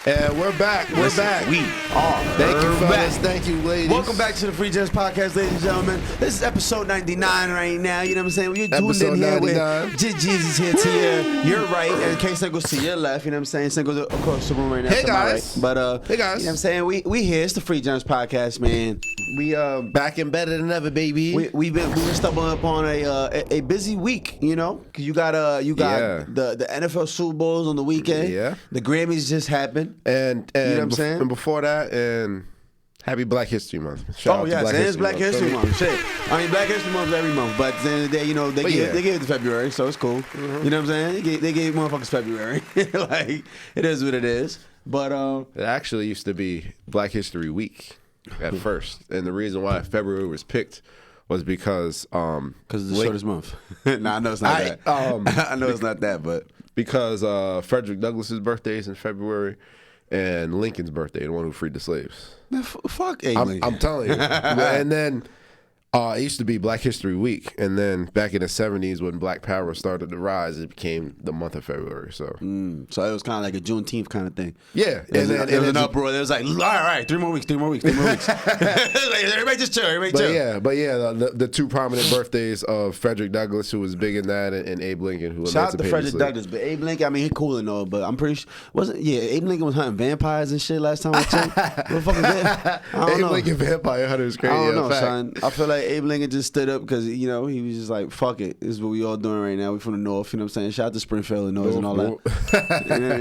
And we're back. We're back. We are. Thank you, fellas. back. Thank you, ladies. Welcome back to the Free Jazz Podcast, ladies and gentlemen. This is episode 99 right now. You know what I'm saying? You're tuned Episode in here 99. with Jeezy's here to your right, and K-Sin goes to your left. You know what I'm saying? Sin goes across the room right now. Hey, to my guys. right. But hey, guys. You know what I'm saying? We here. It's the Free Jazz Podcast, man. We back and better than ever, baby. We've been stumbling upon a busy week, you know, because you got the NFL Super Bowls on the weekend. Yeah. The Grammys just happened. And you know what I'm saying? And before that, and happy Black History Month. Shout out to yes, it's Black History Month. Shit, I mean Black History Month is every month, but at the end of the day, you know, they gave it to February, so it's cool. Mm-hmm. You know what I'm saying? They gave motherfuckers February. Like, it is what it is. But it actually used to be Black History Week at first, and the reason why February was picked was because it's the shortest month. Nah, I know it's not that. I know it's not that, but because Frederick Douglass's birthday is in February, and Lincoln's birthday, the one who freed the slaves. Man, fuck Abe. I'm telling you. And then it used to be Black History Week, and then back in the 70s when Black Power started to rise, it became the month of February. So so it was kind of like a Juneteenth kind of thing. Yeah. It was an uproar. It was like, all right, 3 more weeks. Like, everybody just chill. But yeah, the two prominent birthdays of Frederick Douglass, who was big in that, and Abe Lincoln, who shout out to Frederick Douglass. But Abe Lincoln, I mean, he cool and all, but I'm pretty sure, Abe Lincoln was hunting vampires and shit last time I checked. What the fuck is that? I don't know. Abe Lincoln vampire hunter is crazy. I don't know, son. I feel like Abe Lincoln just stood up because, you know, he was just like, fuck it. This is what we all doing right now. We from the North, you know what I'm saying? Shout out to Springfield, Illinois, and all that. You know what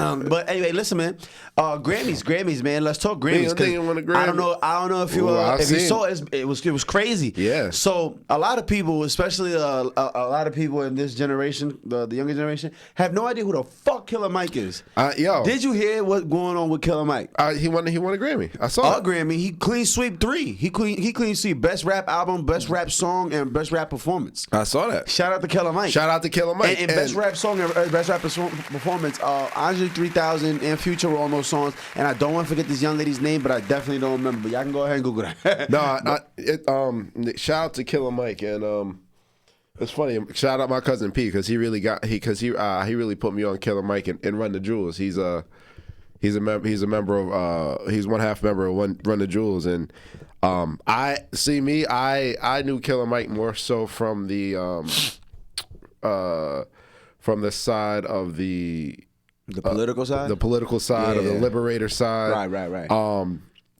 I mean? But anyway, listen, man. Grammys, man. Let's talk Grammys. I don't know if you saw it. It was crazy. Yeah. So a lot of people, especially a lot of people in this generation, the younger generation, have no idea who the fuck Killer Mike is. Did you hear what's going on with Killer Mike? He won a Grammy. I saw a Grammy. He clean sweep 3. He clean sweep best rap album, best rap song, and best rap performance. I saw that. Shout out to Killer Mike. And best rap song and best rap performance, Andre 3000 and Future were on those songs. And I don't want to forget this young lady's name, but I definitely don't remember. But y'all can go ahead and Google that. Shout out to Killer Mike, and it's funny. Shout out my cousin P because he really put me on Killer Mike and Run the Jewels. He's one half member of Run the Jewels, and I knew Killer Mike more so from the side of the political side, or the liberator side. Right.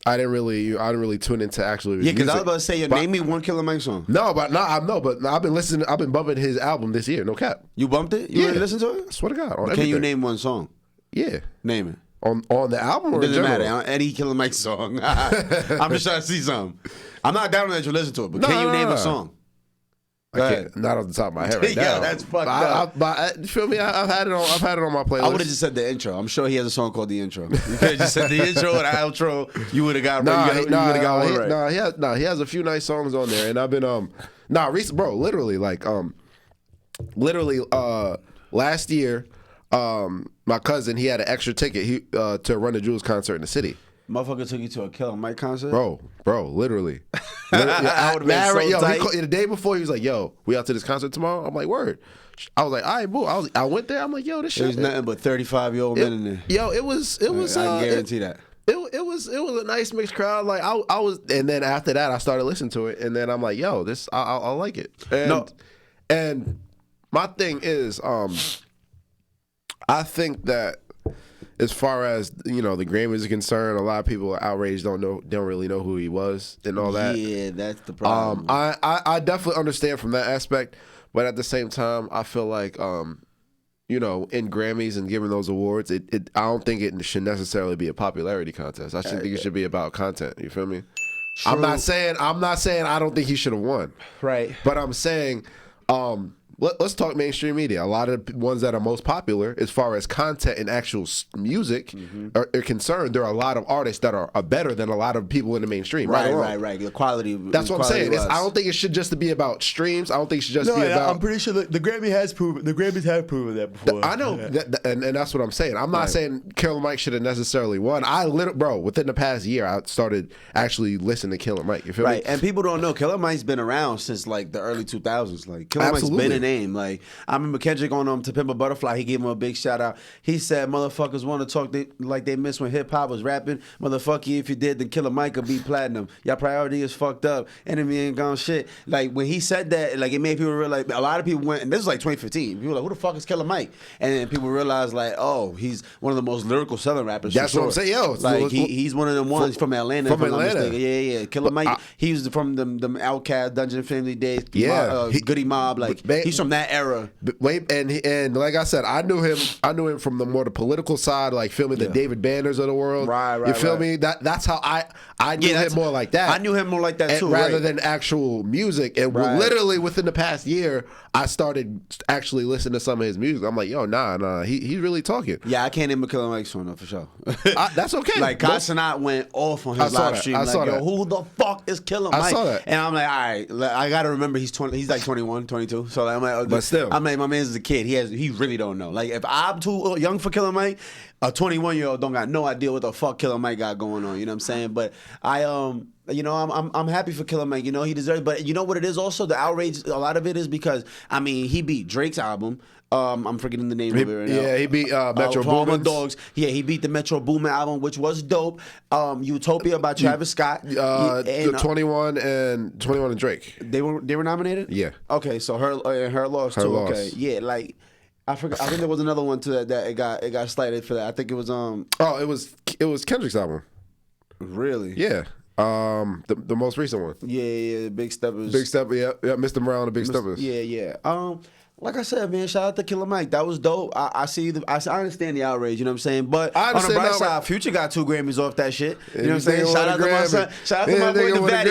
I didn't really tune into actually. Yeah, because I was about to say, name me one Killer Mike song. But I've been listening. I've been bumping his album this year. No cap. You bumped it? You didn't listen to it? I swear to God. Can you name one song? Yeah. Name it. On the album, or it doesn't matter. Any Killer Mike song. I'm just trying to see something. I'm not down to let you listen to it, but can you name a song? Not off the top of my head right now. Yeah, that's fucked up. But feel me? I've had it on my playlist. I would have just said the intro. I'm sure he has a song called The Intro. You could have just said the intro or the outro. You would have got right. He has a few nice songs on there, and I've been recent, bro. Literally, last year, my cousin, he had an extra ticket to Run the Jewels concert in the city. Motherfucker took you to a Killer Mike concert? Bro, literally. I would have been so tight. The day before, he was like, yo, we out to this concert tomorrow? I'm like, word. I was like, all right, boo. I went there. I'm like, yo, this shit. There's nothing but 35-year-old men in there. Yo, it was. I guarantee that. It was a nice mixed crowd. Like I was, and then after that, I started listening to it, and then I'm like, yo, this I like it. And my thing is, I think that as far as the Grammys are concerned, a lot of people are outraged, don't really know who he was and all that. Yeah, that's the problem. I definitely understand from that aspect, but at the same time, I feel like in Grammys and giving those awards, I don't think it should necessarily be a popularity contest. I think it should be about content. You feel me? True. I'm not saying I don't think he should have won. Right. But I'm saying let's talk mainstream media. A lot of the ones that are most popular as far as content and actual music are concerned, there are a lot of artists that are better than a lot of people in the mainstream. Right. The quality. That's what I'm saying. I don't think it should just be about streams. I don't think it should just be about. I'm pretty sure the Grammys have proven that before. I know, and that's what I'm saying. I'm not saying Killer Mike should have necessarily won. Within the past year, I started actually listening to Killer Mike. You feel me? And people don't know Killer Mike's been around since like the early 2000s. Like Killer Mike's been a name name. Like, I remember Kendrick on To Pimp a Butterfly, he gave him a big shout out. He said, motherfuckers want to talk like they missed when hip hop was rapping. Motherfucker, if you did, then Killer Mike would be platinum. Your priority is fucked up. Enemy ain't gone shit. Like, when he said that, like, it made people realize, a lot of people went, and this was like 2015. People were like, who the fuck is Killer Mike? And then people realized, like, oh, he's one of the most lyrical Southern rappers. That's what I'm saying, yo. Like, he's one of them ones from Atlanta. From Atlanta. Yeah. Killer Mike, he was from them Outcast, Dungeon Family days. Yeah. Goody Mob. Like, he's from that era. And like I said, I knew him from the more the political side, like filming the David Banners of the world. Right. You feel me? That's how I knew him more like that. I knew him more like that too, rather than actual music. And literally within the past year, I started actually listening to some of his music. I'm like, yo, nah, he's really talking. Yeah, I can't name a Killer Mike song though, for sure. That's okay. Like, Kassanat went off on his live stream. Like, yo, who the fuck is Killer Mike? I saw that. And I'm like, all right, I gotta remember he's like 21, 22. So like, I'm like, but still, I'm like, my man's a kid. He really don't know. Like, if I'm too young for Killer Mike, a 21-year-old don't got no idea what the fuck Killer Mike got going on. You know what I'm saying? But I'm happy for Killer Mike. You know, he deserves. But you know what it is also? The outrage. A lot of it is because he beat Drake's album. I'm forgetting the name of it right now. Yeah, he beat Metro Boomin. Dogs. Yeah, he beat the Metro Boomin album, which was dope. Utopia by Travis Scott. The 21 and Drake. They were nominated. Yeah. Okay, so her loss too. Loss. Okay, yeah, like. I forgot. I think there was another one too that it got slighted for that. I think it was it was Kendrick's album. Really? Yeah. The most recent one. Yeah. Big Steppers. Yeah. Mr. Morale and the Big Steppers. Yeah. Like I said, man, shout out to Killer Mike. That was dope. I understand the outrage, you know what I'm saying? But on the bright side, Future got 2 Grammys off that shit. You know what I'm saying? Shout out to my son. Shout out to my boy, the Batty.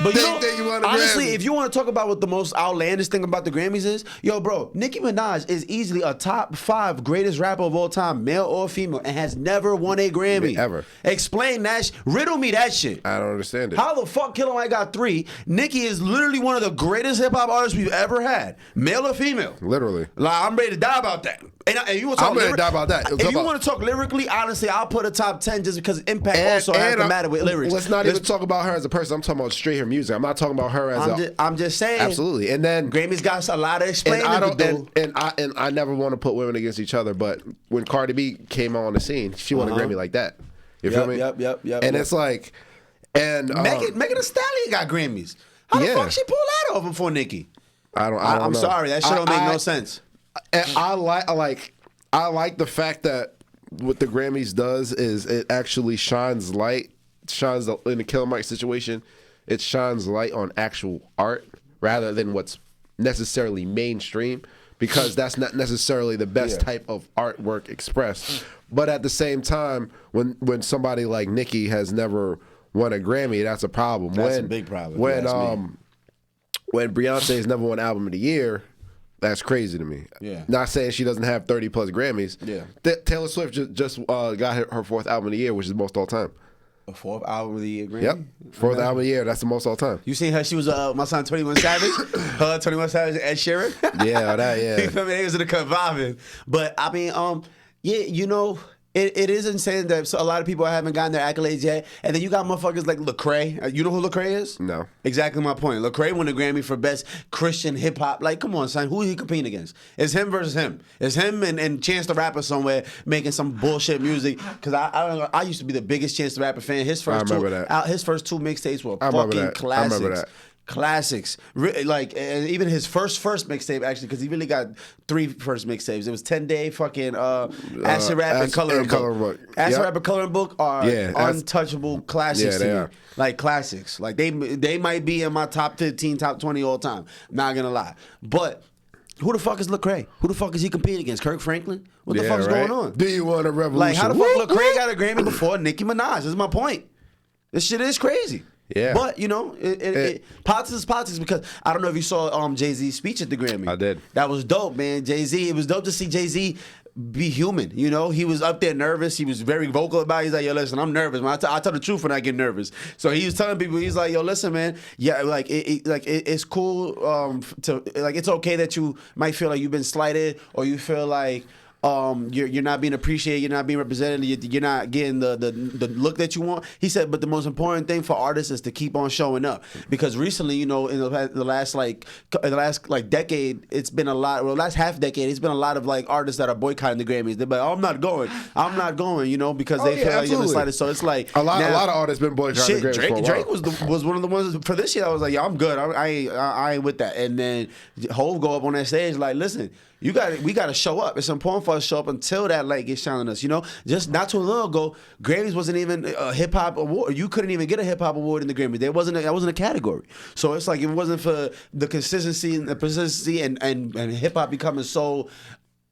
But you know, honestly, if you want to talk about what the most outlandish thing about the Grammys is, yo, bro, Nicki Minaj is easily a top 5 greatest rapper of all time, male or female, and has never won a Grammy. Ever. Explain that. Riddle me that shit. I don't understand it. How the fuck Killer Mike got 3? Nicki is literally one of the greatest hip-hop artists we've ever had, male or female. Literally. Like, I'm ready to die about that. And you want to talk I'm ready to die about that. If you want to talk lyrically, honestly, I'll put a top 10 just because impact also has to matter with lyrics. Let's not even talk about her as a person. I'm talking about straight her music. I'm not talking about her as I'm just saying. Absolutely. And then Grammy's got a lot of explaining to do. And I never want to put women against each other, but when Cardi B came on the scene, she won a Grammy like that. You feel me? Yep. And it's like, and Megan Thee Stallion got Grammys. How the fuck she pull that off before Nicki? I'm sorry, that shit don't make no sense. I like the fact that what the Grammys does is it actually shines in the Killer Mike situation. It shines light on actual art rather than what's necessarily mainstream, because that's not necessarily the best type of artwork expressed. But at the same time, when somebody like Nicki has never won a Grammy, that's a problem. That's a big problem. When Beyonce's never won Album of the Year, that's crazy to me. Yeah. Not saying she doesn't have 30 plus Grammys. Yeah. Taylor Swift just got her 4th Album of the Year, which is most all time. A 4th Album of the Year Grammy? Yep. 4th Album of the Year. That's the most all time. You seen her? She was my son 21 Savage. Her 21 Savage and Ed Sheeran. Yeah. You feel me? They was in the cut vibing. But I mean, you know. It is insane that a lot of people haven't gotten their accolades yet. And then you got motherfuckers like Lecrae. You know who Lecrae is? No. Exactly my point. Lecrae won a Grammy for Best Christian Hip Hop. Like, come on, son. Who are you competing against? It's him versus him. It's him and Chance the Rapper somewhere making some bullshit music. Because I used to be the biggest Chance the Rapper fan. His first two mixtapes were fucking classics. I remember that. Classics, like, and even his first mixtape, actually, because he really got 3 first mixtapes. It was 10-Day, fucking Acid Rap and Coloring Book. Acid Rap and Coloring Book are untouchable classics to me. Are. Like classics, like they might be in my top 15, top 20 all time. Not gonna lie, but who the fuck is Lecrae? Who the fuck is he competing against? Kirk Franklin? What the fuck is going on? Do you want a revolution? Like, how the fuck Lecrae got a Grammy before Nicki Minaj? This is my point. This shit is crazy. Yeah, but you know, politics is politics, because I don't know if you saw Jay-Z's speech at the Grammy. I did. That was dope, man. Jay-Z. It was dope to see Jay-Z be human. You know, he was up there nervous. He was very vocal about it. He's like, yo, listen, I'm nervous, man. I tell the truth when I get nervous. So he was telling people, he's like, yo, listen, man. Yeah, like it's cool to, like, it's okay that you might feel like you've been slighted, or you feel like You're not being appreciated, you're not being represented, you're not getting the look that you want. He said, but the most important thing for artists is to keep on showing up, because recently, you know, in the last decade, it's been a lot. Well, last half decade, it's been a lot of like artists that are boycotting the Grammys. They're like, oh, I'm not going, you know, because they feel like they're slighted. So it's like a lot of artists been boycotting the Grammys for a while. Drake was one of the ones for this year. I was like, yeah, I'm good. I ain't with that. And then Hov go up on that stage like, listen, we got to show up. It's important for us to show up until that light gets shined on us. You know, just not too long ago, Grammys wasn't even a hip hop award. You couldn't even get a hip hop award in the Grammys. That wasn't a category. So it's like, if it wasn't for the consistency and the persistency and hip hop becoming so.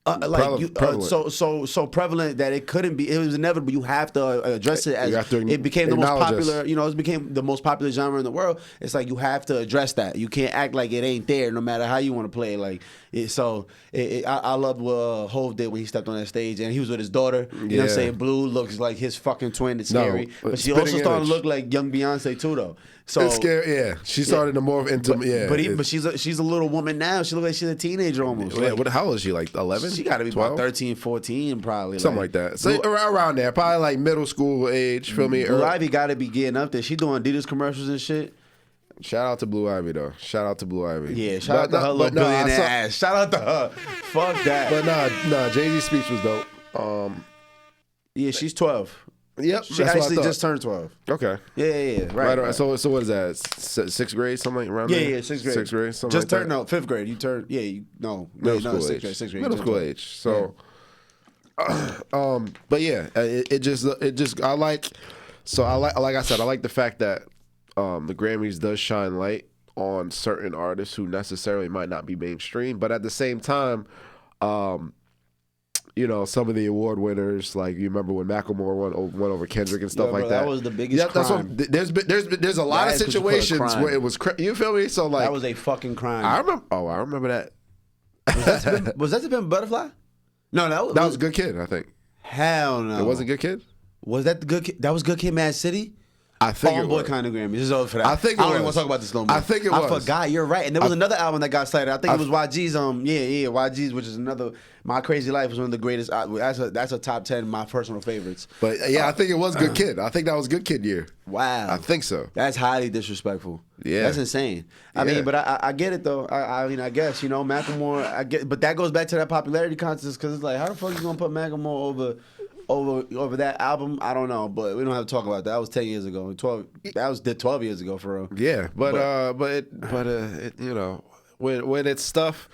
So prevalent that it couldn't be. It was inevitable. You have to address it as it became the most popular. You know, it became the most popular genre in the world. It's like you have to address that. You can't act like it ain't there, no matter how you want to play it. Like I loved what Hov did when he stepped on that stage, and he was with his daughter. You know what I'm saying? Blue looks like his fucking twin. It's scary, but she also started to look like young Beyonce too, though. So it's scary. Yeah, she started to morph into But she's a little woman now. She looks like she's a teenager almost. Yeah, how old is she? Like 11? She got to be 12? About 13, 14 probably. Something like that. So around there, probably like middle school age. Feel me? Blue Ivy got to be getting up there. She doing Adidas commercials and shit. Shout out to Blue Ivy though. Shout out to Blue Ivy. Yeah, shout out to her little billionaire ass. Shout out to her. Fuck that. But nah, Jay-Z's speech was dope. Yeah, she's 12. Yep, she actually just turned 12. Okay. Yeah. Right. So what is that? Sixth grade, something around there? Yeah, sixth grade. Sixth grade, something just like turned that. Fifth grade. You turned middle school age. Sixth grade. Middle school age. So, but yeah, it just I like I said, I like the fact that the Grammys does shine light on certain artists who necessarily might not be mainstream, but at the same time, you know, some of the award winners, like you remember when Macklemore won over Kendrick and stuff like that. That was the biggest crime. There's a lot of situations where it was. You feel me? So like that was a fucking crime. I remember that. Was that to Pimp a Butterfly? No, that was Good Kid. I think. Hell no. It wasn't Good Kid. Was that the Good Kid? That was Good Kid, Mad City. I think it boy was. kind of Grammys. This is over for that. I think it I don't was. even want to talk about this no more. I think it was. I forgot. You're right. And there was another album that got cited. I think it was YG's. YG's, which is another. My Crazy Life was one of the greatest. That's a top 10 of my personal favorites. But yeah, I think it was Good Kid. I think that was Good Kid year. Wow. I think so. That's highly disrespectful. Yeah. That's insane. I mean, but I get it though. I mean, I guess, you know, Macklemore. But that goes back to that popularity contest, because it's like, how the fuck you gonna put Macklemore over that album? I don't know, but we don't have to talk about that. That was 10 years ago. 12 years ago for real. Yeah, but you know, when it's stuff,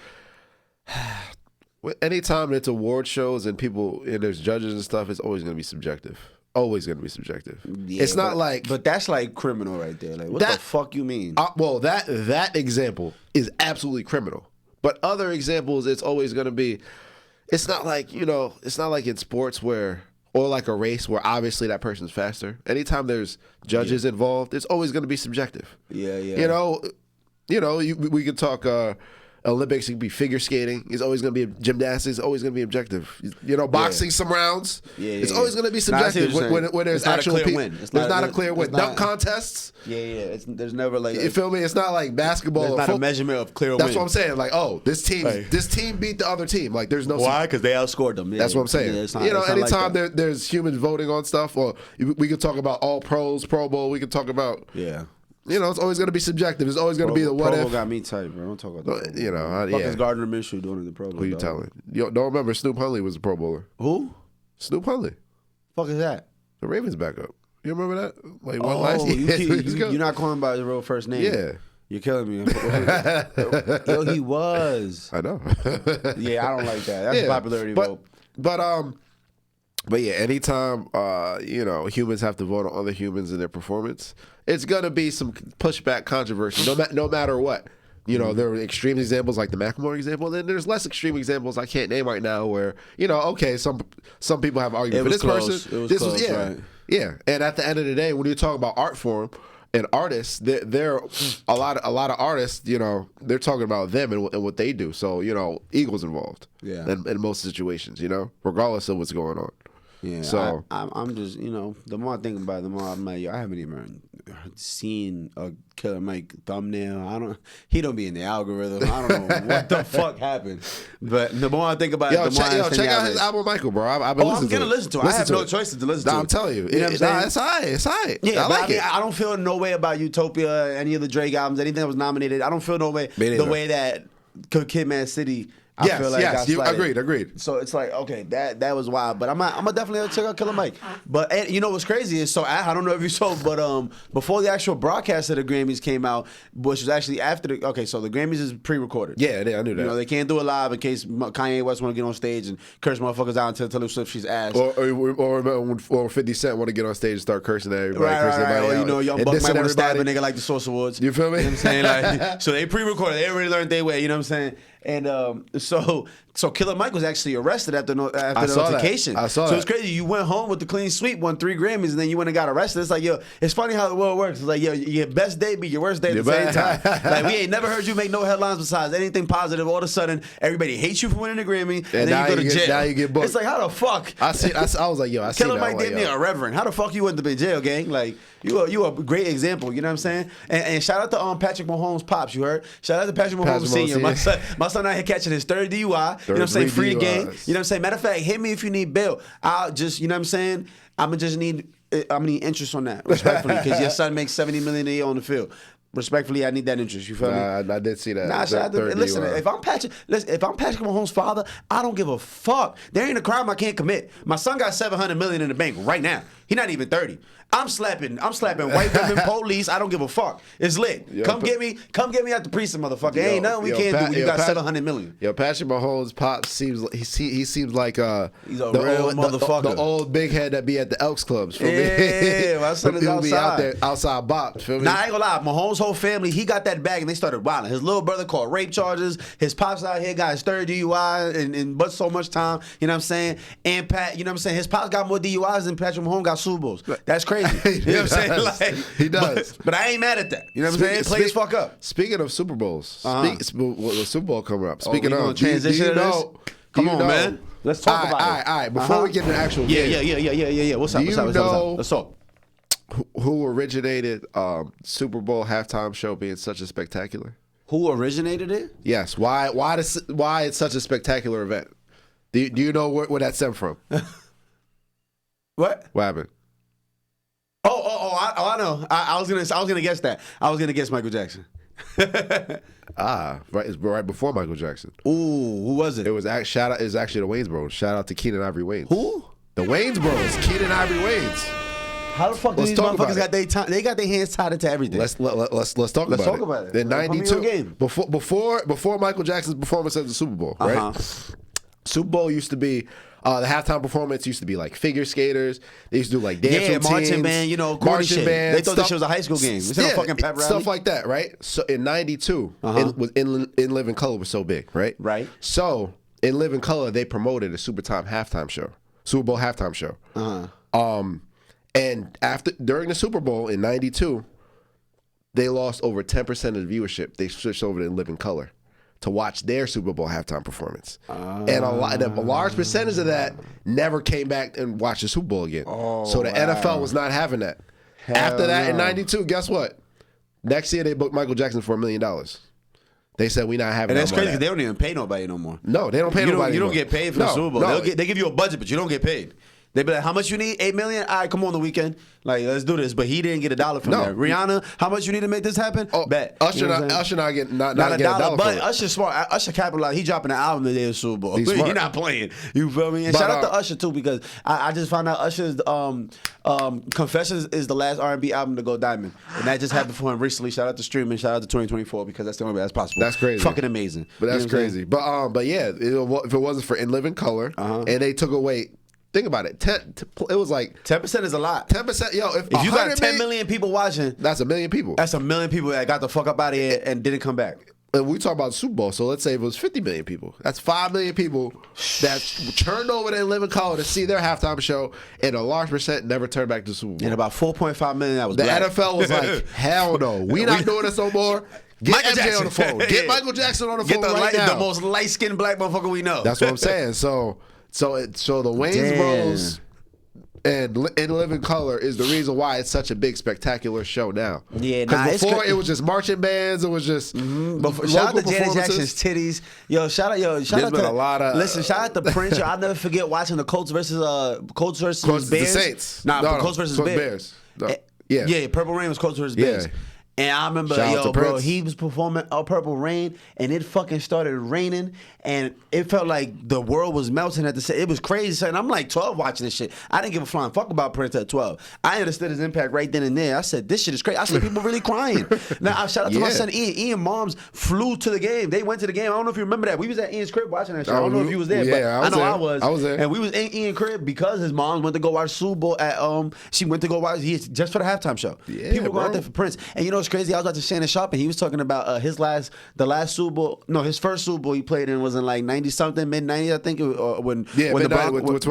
anytime it's award shows and people and there's judges and stuff, it's always going to be subjective. Always going to be subjective. Yeah, it's not but that's like criminal right there. Like, what the fuck you mean? Well, that example is absolutely criminal. But other examples, it's always going to be. It's not like, you know, it's not like in sports or like a race where obviously that person's faster. Anytime there's judges involved, it's always going to be subjective. Yeah. You know, we could talk Olympics, it could be figure skating. It's always going to be gymnastics. It's always going to be objective. You know, boxing, some rounds. It's always going to be subjective when there's actual people. There's not a clear win. Dunk contests. Yeah. There's never like you feel me? It's not like basketball. There's not a measurement of clear win. That's what I'm saying. Like, oh, this team beat the other team. Like, there's no. Why? Because they outscored them. That's what I'm saying. You know, anytime there's humans voting on stuff, or we could talk about all pros, Pro Bowl. We could talk about You know, it's always going to be subjective. It's always going to be the what Pro Bowl if. got me tight, bro. Don't talk about that. You know, Fuck is Gardner Minshew doing in the Pro Bowl? Who you telling? Yo, don't remember Snoop Huntley was a Pro Bowler. Who? Snoop Huntley. Fuck is that? The Ravens backup. You remember that? Like one last year. You're not calling by his real first name. Yeah. You're killing me. Yo, he was. I know. Yeah, I don't like that. That's a popularity vote. But yeah, anytime you know, humans have to vote on other humans and their performance, it's gonna be some pushback controversy. No matter what. You know, there are extreme examples like the Macklemore example, and then there's less extreme examples I can't name right now where, you know, okay, some people have argued for this person. Yeah. And at the end of the day, when you talk about art form and artists, there are a lot of artists, you know, they're talking about them and what they do. So, you know, ego's involved. Yeah. In most situations, you know, regardless of what's going on. Yeah. So I'm just, you know, the more I think about it, the more I'm like, yo, I haven't even seen a Killer Mike thumbnail. He don't be in the algorithm. I don't know what the fuck happened. But the more I think about it, the more I understand. Check out his album, Michael, bro. I've been listening to it. I'm gonna listen to it. I have no choice to listen to it. I'm telling you, it's all right. It's all right. Yeah, I like it. I don't feel no way about Utopia, any of the Drake albums, anything that was nominated. I don't feel no way the way that Kid Man City. I feel like you agreed. So it's like, okay, that was wild. But I'm gonna definitely check out Killer Mike. But you know what's crazy is, so I don't know if you saw, but before the actual broadcast of the Grammys came out, which was actually after so the Grammys is pre-recorded. Yeah, I knew that. You know, they can't do it live in case Kanye West want to get on stage and curse motherfuckers out and tell Taylor Swift she's ass. Or 50 Cent want to get on stage and start cursing at everybody. Right. Or you know, Young Buck might want to stab a nigga like the Source Awards. You feel me? You know what I'm saying? Like, so they pre-recorded. They already learned their way. You know what I'm saying? And so Killer Mike was actually arrested after the altercation. I saw that. So it's crazy. You went home with the clean sweep, won 3 Grammys, and then you went and got arrested. It's like, yo, it's funny how the world works. It's like, yo, your best day be your worst day at the same time. Like, we ain't never heard you make no headlines besides anything positive. All of a sudden, everybody hates you for winning a Grammy, and then you go to jail. Now you get booked. It's like, how the fuck? I was like, yo, I see Killer Mike damn near a reverend. How the fuck you went to be jail, gang? Like, you a great example. You know what I'm saying? And shout out to Patrick Mahomes' pops. You heard? Shout out to Patrick Mahomes Sr. My son out here catching his third DUI. You know what I'm saying? Free game. You know what I'm saying? Matter of fact, hit me if you need bail. I'll just, you know what I'm saying? I'm gonna need interest on that, respectfully, because your son makes $70 million a year on the field. Respectfully, I need that interest. You feel me? I did see that. Listen, if I'm Patrick Mahomes' father, I don't give a fuck. There ain't a crime I can't commit. My son got $700 million in the bank right now. He not even 30. I'm slapping white women, police. I don't give a fuck. It's lit. Come get me at the precinct, motherfucker. Ain't nothing we can't do when you got $700 million. Yo, Patrick Mahomes' pop seems he seems like he's a real motherfucker. The old big head that be at the Elks clubs. Yeah, my son is outside. Be out there outside bops. Feel me? Nah, I ain't gonna lie. Mahomes' whole family, he got that bag and they started wilding. His little brother caught rape charges. His pops out here got his third DUI in but so much time. You know what I'm saying? And Pat, you know what I'm saying? His pops got more DUIs than Patrick Mahomes got Super Bowls. That's crazy. You know what I'm saying? Like, he does. But I ain't mad at that. You know what I'm saying? Play his fuck up. Speaking of Super Bowls, the Super Bowl coming up. Speaking of transition, come on, man. Let's talk about it. All right. Before we get to the actual game. Yeah. What's up? Let's talk. Who originated Super Bowl halftime show being such a spectacular? Who originated it? Yes. Why it's such a spectacular event? Do you know where that stemmed from? What happened? I know. I was gonna guess that. I was gonna guess Michael Jackson. Right before Michael Jackson. Ooh, who was it? It was actually the Wayans Bros. Shout out to Keenan Ivory Wayans. Who? The Wayans Bros. Keenan Ivory Wayans. How the fuck do these motherfuckers got their time? They got their hands tied into everything. Let's talk about it. In '92, before Michael Jackson's performance at the Super Bowl, right? Super Bowl used to be. The halftime performance used to be like figure skaters. They used to do like dance routines, marching band, you know, marching band. They thought this shit was a high school game. Instead of fucking pep rally. Stuff like that, right? So in '92, In Living Color was so big, right? Right. So In Living Color, they promoted a Super Bowl halftime show. And during the Super Bowl in '92, they lost over 10% of the viewership. They switched over to In Living Color to watch their Super Bowl halftime performance. And a large percentage of that never came back and watched the Super Bowl again. So the NFL was not having that. After that, in '92, guess what? Next year, they booked Michael Jackson for $1 million. They said, we not having that. And that's crazy because they don't even pay nobody no more. No, they don't pay nobody. You don't get paid for the Super Bowl. No. They give you a budget, but you don't get paid. They be like, how much you need? $8 million? All right, come on the weekend. Like, let's do this. But he didn't get $1 from that. Rihanna, how much you need to make this happen? Bet. Usher not getting $1. But Usher's smart. Usher capitalized. He dropping an album the day of the Super Bowl. He's not playing. You feel me? And shout out to Usher too, because I just found out Usher's Confessions is the last R&B album to go diamond, and that just happened for him recently. Shout out to streaming. Shout out to 2024 because that's the only way that's possible. That's crazy. Fucking amazing. But that's crazy. But yeah, if it wasn't for In Living Color, and they took away. Think about it. It was like 10% is a lot. 10%. Yo, if you got 10 million people watching, that's 1 million people. That's 1 million people that got the fuck up out of here and didn't come back. And we talk about Super Bowl, so let's say it was 50 million people. That's 5 million people that turned over their living color to see their halftime show, and a large percent never turned back to Super Bowl. And about 4.5 million that was the black. NFL was like, hell no, we not doing this no more. Get Michael MJ Jackson on the phone. Get Michael Jackson on the phone right now. The most light-skinned black motherfucker we know. That's what I'm saying. So the Wayans Bros And In Living Color is the reason why it's such a big, spectacular show now. Yeah, because before it was just marching bands, it was just shout out to Janet Jackson's titties. Shout out to a lot of shout out to Prince. I'll never forget watching the Colts versus Bears. The Saints. Colts versus Bears. No. Yeah, Purple Rain was Colts versus Bears. And I remember, bro, he was performing Purple Rain, and it fucking started raining, and it felt like the world was melting at the same. It was crazy. And I'm like 12 watching this shit. I didn't give a flying fuck about Prince at 12. I understood his impact right then and there. I said, this shit is crazy. I see people really crying. Now, shout out to my son Ian. Ian moms flew to the game. They went to the game. I don't know if you remember that. We was at Ian's crib watching that shit. I don't know if you was there, but I know I was. I was there. And we was in Ian's crib because his mom went to go watch Super Bowl at she went to go watch just for the halftime show. Yeah, people going out there for Prince. And you know what's crazy? I was out to Shannon Sharp, and he was talking about the last Super Bowl. No, his first Super Bowl he played in was in like 90 something, mid 90s, I think. When the Broncos with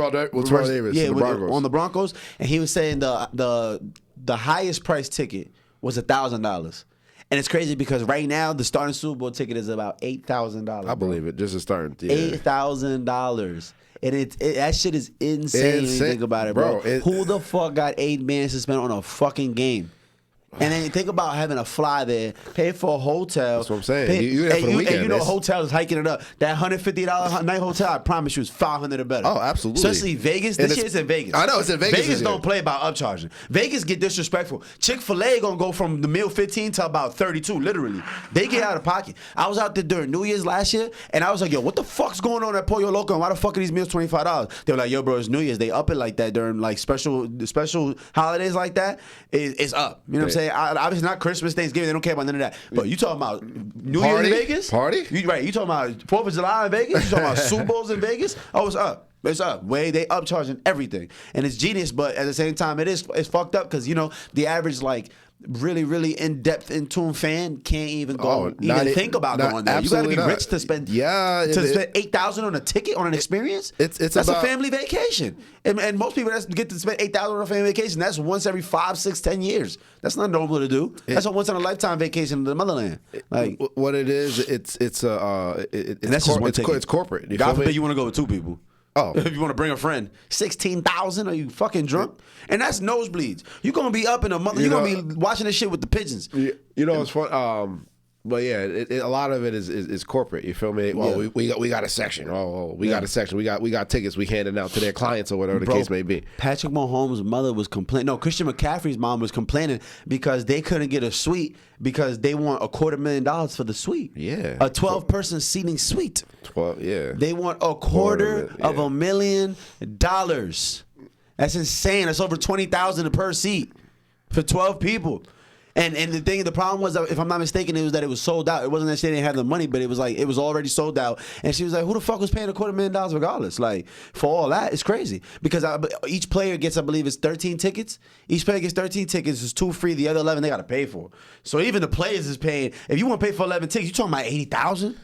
Terrell Davis, yeah, on the Broncos, and he was saying the highest price ticket was $1,000. And it's crazy because right now the starting Super Bowl ticket is about $8,000. I believe it. Just a starting. Yeah. $8,000. And that shit is insane when you think about it, bro. Who the fuck got $8 million to spend on a fucking game? And then you think about having to fly there, pay for a hotel. That's what I'm saying. You there for the weekend. And you know, hotel is hiking it up. That $150 night hotel, I promise you, is $500 or better. Oh, absolutely. Especially Vegas. This shit is in Vegas. I know it's in Vegas. Vegas don't play about upcharging. Vegas get disrespectful. Chick-fil-A gonna go from the meal 15 to about 32, literally. They get out of pocket. I was out there during New Year's last year, and I was like, yo, what the fuck's going on at Pollo Loco? And why the fuck are these meals $25? They were like, yo, bro, it's New Year's. They up it like that during like special holidays like that. It's up. You know what I'm saying? Obviously not Christmas, Thanksgiving. They don't care about none of that. But you talking about New Year's in Vegas? Party? Right. You talking about 4th of July in Vegas? You talking about Super Bowls in Vegas? Oh, it's up. It's up. They upcharging everything. And it's genius, but at the same time, it's fucked up because, you know, the average, like, really, really in-depth, in-tune fan can't even think about going there. You got to be rich to spend spend $8,000 on a ticket, on an experience. That's a family vacation. And most people that get to spend $8,000 on a family vacation, that's once every 5, 6, 10 years. That's not normal to do. That's a once-in-a-lifetime vacation to the motherland. Like what it is, it's corporate. God forbid you want to go with 2 people. Oh, if you want to bring a friend, 16,000? Are you fucking drunk? And that's nosebleeds. You're gonna be up in a month. You're gonna be watching this shit with the pigeons. You know, it's fun. But yeah, a lot of it is corporate. You feel me? Well, we got a section. We got a section. We got tickets we handing out to their clients or whatever the case may be. Patrick Mahomes' mother was complaining. No, Christian McCaffrey's mom was complaining because they couldn't get a suite because they want $250,000 for the suite. Yeah, a 12-person seating suite. 12. Yeah, they want $250,000. That's insane. That's over $20,000 per seat for 12 people. And the problem was, if I'm not mistaken, it was that it was sold out. It wasn't that she didn't have the money, but it was like it was already sold out. And she was like, "Who the fuck was paying $250,000 regardless?" Like for all that, it's crazy because each player gets, I believe, it's 13 tickets. Each player gets 13 tickets. It's 2 free. The other 11 they got to pay for. So even the players is paying. If you want to pay for 11 tickets, you talking about $80,000.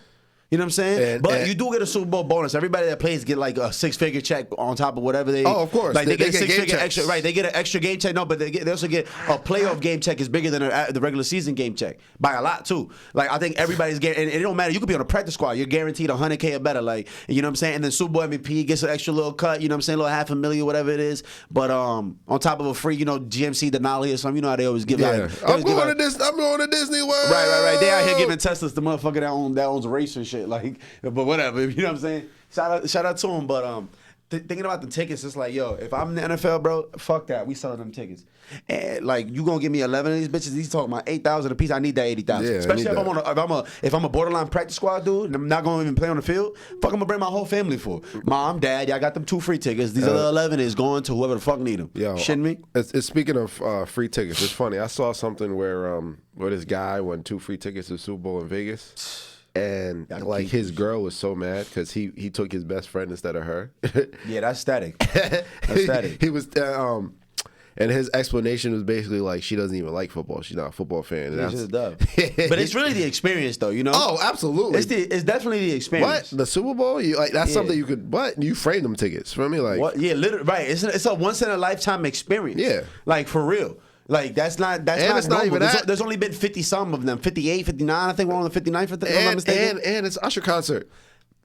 You know what I'm saying? But you do get a Super Bowl bonus. Everybody that plays get like a 6-figure check on top of whatever they. Oh, of course. Like they get a 6-figure extra. Right, they get an extra game check. No, but they also get a playoff game check is bigger than the regular season game check by a lot too. Like I think everybody's and it don't matter. You could be on a practice squad. You're guaranteed $100K or better. Like you know what I'm saying? And then Super Bowl MVP gets an extra little cut. You know what I'm saying? A little $500,000, whatever it is. But on top of a free, GMC Denali or something. You know how they always give. Yeah. I'm going to Disney World. Right. They out here giving Teslas to motherfucker that owns a race and shit. Like. But whatever, you know what I'm saying? Shout out to him. But thinking about the tickets, it's like, yo, if I'm in the NFL, bro, fuck that. We selling them tickets. And like, you gonna give me 11 of these bitches? He's talking about 8,000 a piece. I need that 80,000. Yeah, especially if I'm a borderline practice squad dude and I'm not gonna even play on the field. Fuck, I'm gonna bring my whole family for mom, dad. Y'all got them 2 free tickets. These other 11 is going to whoever the fuck need them. Yo, shitting me? It's speaking of free tickets. It's funny. I saw something where this guy won 2 free tickets to the Super Bowl in Vegas. And like his girl was so mad because he took his best friend instead of her. Yeah, that's static. That's static. He was and his explanation was basically like she doesn't even like football. She's not a football fan. And she's just dumb. But it's really the experience, though. You know? Oh, absolutely. It's definitely the experience. What, the Super Bowl? That's something you could. What, you frame them tickets for me? Like what? Yeah, literally. Right. It's a once in a lifetime experience. Yeah. Like for real. Like that's not not even that. There's only been 50 some of them, 58, 59. I think we're on the 59th. If I'm not mistaken. And it's Usher concert.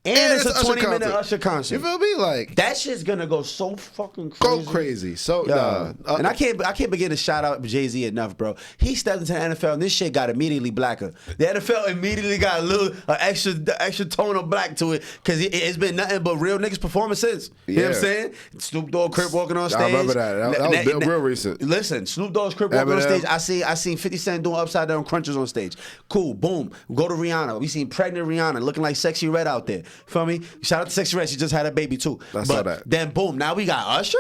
And it's a 20-minute Usher concert. You feel me? Like that shit's gonna go so fucking crazy. Go crazy. So and I can't begin to shout out Jay-Z enough, bro. He stepped into the NFL and this shit got immediately blacker. The NFL immediately got a little extra tone of black to it because it's been nothing but real niggas performing since. You know what I'm saying? Snoop Dogg Crip walking on stage. I remember that. That was real recent. Listen, Snoop Dogg's Crip walking on stage. I seen 50 Cent doing upside down crunches on stage. Cool. Boom. Go to Rihanna. We seen pregnant Rihanna looking like Sexy Red out there. Feel me? Shout out to Sexy Red. She just had a baby too. I saw that. Then boom. Now we got Usher.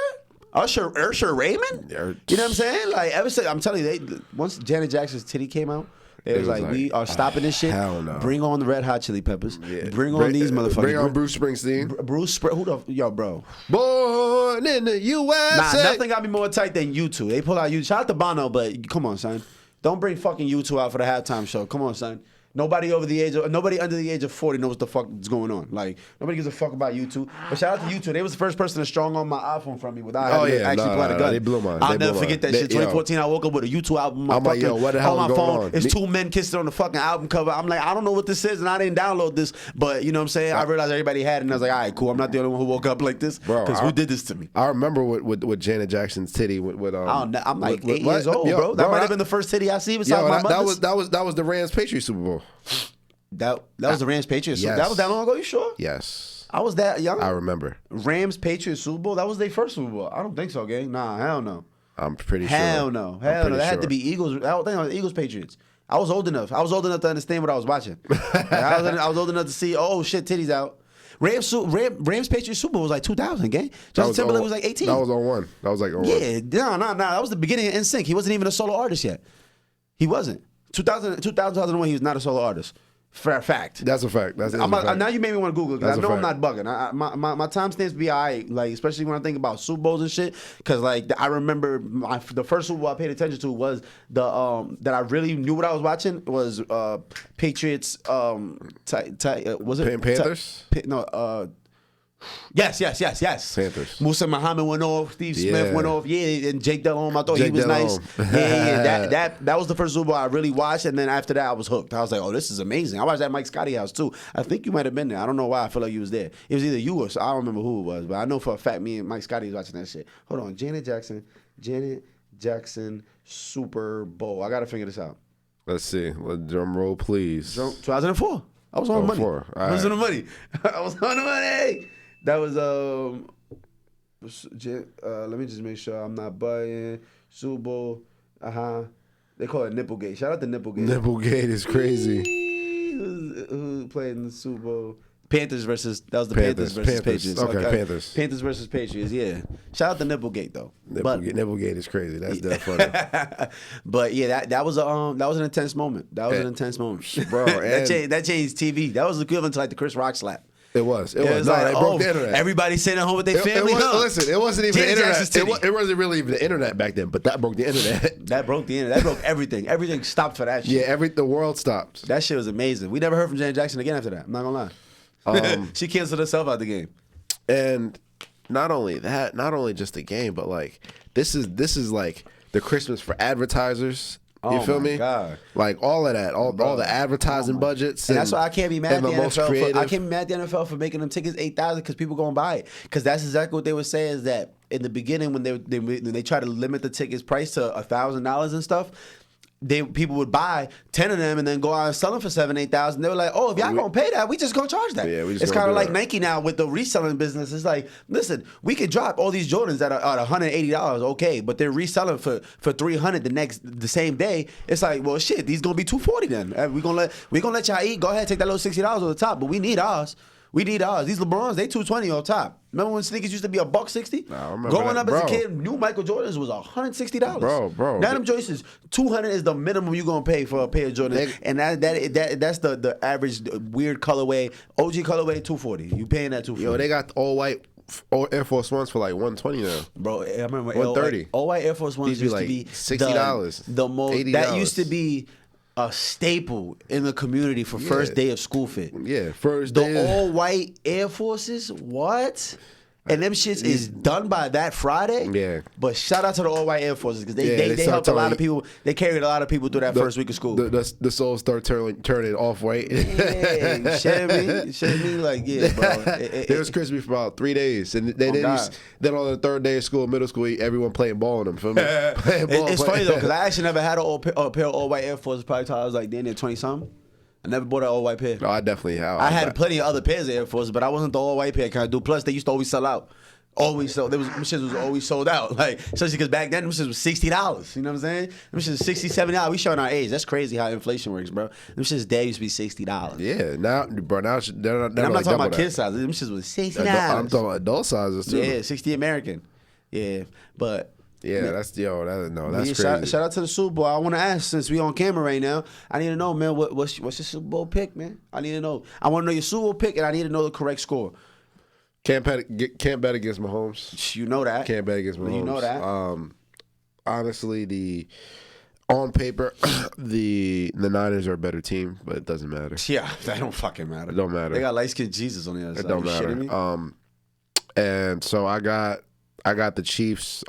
Usher Raymond. You know what I'm saying? Like I'm telling you, once Janet Jackson's titty came out, it was like we are stopping this shit. Hell no. Bring on the Red Hot Chili Peppers. Yeah. Bring on these motherfuckers. Bring on Bruce Springsteen. Who the yo, bro? Born in the U.S. Nah, nothing got me more tight than U2. They pull out U2. Shout out to Bono, but come on, son. Don't bring fucking U2 out for the halftime show. Come on, son. Nobody under the age of 40 knows what the fuck is going on. Like nobody gives a fuck about U2. But shout out to U2. They was the first person to strong on my iPhone from me without having to actually plant a gun. They blew mine. I'll never forget that shit. 2014, I woke up with a U2 album. I'm like, yo, what the hell on my is going phone? on? It's two men kissing on the fucking album cover. I'm like, I don't know what this is, and I didn't download this. But you know what I'm saying? I realized everybody had it, and I was like, all right, cool. I'm not the only one who woke up like this. Because who did this to me? I remember with Janet Jackson's titty. I'm like 8 years old, bro. That might have been the first titty I see besides my mother's. That was the Rams Patriots Super Bowl. That was the Rams Patriots. Yes. That was that long ago. You sure? Yes. I was that young. I remember. Rams Patriots Super Bowl. That was their first Super Bowl. I don't think so, gang. Nah, hell no. I'm pretty sure. Hell no. That had to be Eagles. I don't think it was Eagles Patriots. I was old enough. I was old enough to understand what I was watching. I was old enough to see. Oh shit, titties out. Rams Patriots Super Bowl was like 2000, gang. Justin Timberlake was like 18. That was on one. That was like on one. Yeah, no. That was the beginning of NSYNC. He wasn't even a solo artist yet. He wasn't. 2001, he was not a solo artist. Fact. That's a fact. Now you made me want to Google it because I know I'm not bugging. My timestamps be all right, like especially when I think about Super Bowls and shit. Because like I remember the first Super Bowl I paid attention to was that I really knew what I was watching was Patriots. Was it Panthers? Yes. Panthers. Musa Muhammad went off. Steve Smith went off. Yeah, and Jake Delhomme. I thought Jake he was Delhomme. nice. Yeah. That was the first Super Bowl I really watched, and then after that I was hooked. I was like, oh, this is amazing. I watched that Mike Scotty house too. I think you might have been there. I don't know why. I feel like you was there. It was either you or I don't remember who it was, but I know for a fact me and Mike Scotty was watching that shit. Hold on, Janet Jackson Super Bowl. I gotta figure this out. Let's see. Drum roll, please. 2004. I was on money. I was on the money. I was on the money. That was let me just make sure I'm not buying Super Bowl. They call it Nipplegate. Shout out to Nipplegate. Nipplegate is crazy. Who played in the Super Bowl? Panthers versus Panthers versus Patriots. Okay, Panthers. Panthers versus Patriots. Yeah. Shout out to Nipplegate though. Nipplegate is crazy. That's definitely funny. But yeah, that was an intense moment. Bro. that changed TV. That was equivalent to like the Chris Rock slap. It was. It broke the internet. Everybody sitting at home with their family. Listen, it wasn't even the internet. It wasn't really even the internet back then, but that broke the internet. That broke the internet. That broke everything. Everything stopped for that shit. Yeah, the world stopped. That shit was amazing. We never heard from Janet Jackson again after that. I'm not gonna lie. She canceled herself out the game. And not only that, not only just the game, but like this is like the Christmas for advertisers. You feel me? God. Like all of that, all the advertising budgets, and that's why I can't be mad at the NFL. I can't be mad at the NFL for making them tickets $8,000 because people gonna buy it. Because that's exactly what they were saying is that in the beginning when they try to limit the tickets price to $1,000 and stuff. People would buy 10 of them and then go out and sell them for $7,000-8,000. They were like, "Oh, if y'all gonna pay that, we just gonna charge that." Yeah, it's kind of like Nike now with the reselling business. It's like, listen, we could drop all these Jordans that are at $180, okay, but they're reselling for $300 the same day. It's like, well, shit, these gonna be $240 then. We gonna let y'all eat. Go ahead, take that little $60 on the top, but we need ours. These LeBrons, they $220 on top. Remember when sneakers used to be $160? Nah, I remember Growing that, up as a kid, new Michael Jordans was $160. Bro. Now them choices, $200 is the minimum you're gonna pay for a pair of Jordans, and that's the average weird colorway, OG colorway, $240. You paying that $240? Yo, they got all white Air Force Ones for like $120 now. Bro, I remember $130. All white Air Force Ones used to be $60. The most $80. that used to be a staple in the community for first day of school fit. Yeah, first day. The all white Air Forces, what? And them shits is done by that Friday. Yeah. But shout out to the all white Air Forces because they helped a lot of people. They carried a lot of people through that first week of school. The souls start turning off white. Yeah, shit me like yeah, bro. It was crispy for about 3 days, and then on the third day of school, middle school, everyone playing ball in them. Feel me? It's funny though because I actually never had a pair of all white Air Forces probably till I was like damn near 20 something. I never bought an all white pair. No, I definitely have. I had plenty of other pairs of Air Forces, but I wasn't the all white pair kind of dude. Plus, they used to always sell out. Always sold. Them shits was always sold out. Like, especially because back then, them shits was $60. You know what I'm saying? Them shits was $60, $70. We showing our age. That's crazy how inflation works, bro. Them shits day used to be $60. Yeah, now, bro, now they're and I'm not talking about kid sizes. Them shits was $60. I'm talking about adult sizes too. Yeah, 60 American. Yeah, but. Yeah, that's crazy. Shout out to the Super Bowl. I want to ask, since we on camera right now, I need to know, man, what's your Super Bowl pick, man? I need to know. I want to know your Super Bowl pick, and I need to know the correct score. Can't bet against Mahomes. You know that. Can't bet against Mahomes. You know that. Honestly, on paper, the Niners are a better team, but it doesn't matter. Yeah, that don't fucking matter. It don't matter. They got light-skinned Jesus on the other side. It don't matter. And so I got the Chiefs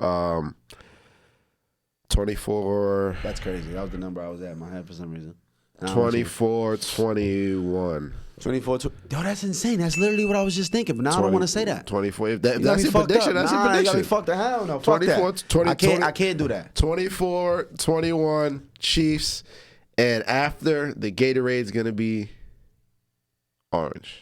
24. That's crazy. That was the number I was at in my head for some reason. 24-21. 24. Yo, that's insane. That's literally what I was just thinking. But now I don't want to say that. 24. If that's your prediction. That's your prediction. You got me fucked up. Hell no. Fuck 24, that. 20, I can't do that. 24-21 Chiefs, and after the Gatorade's gonna be orange.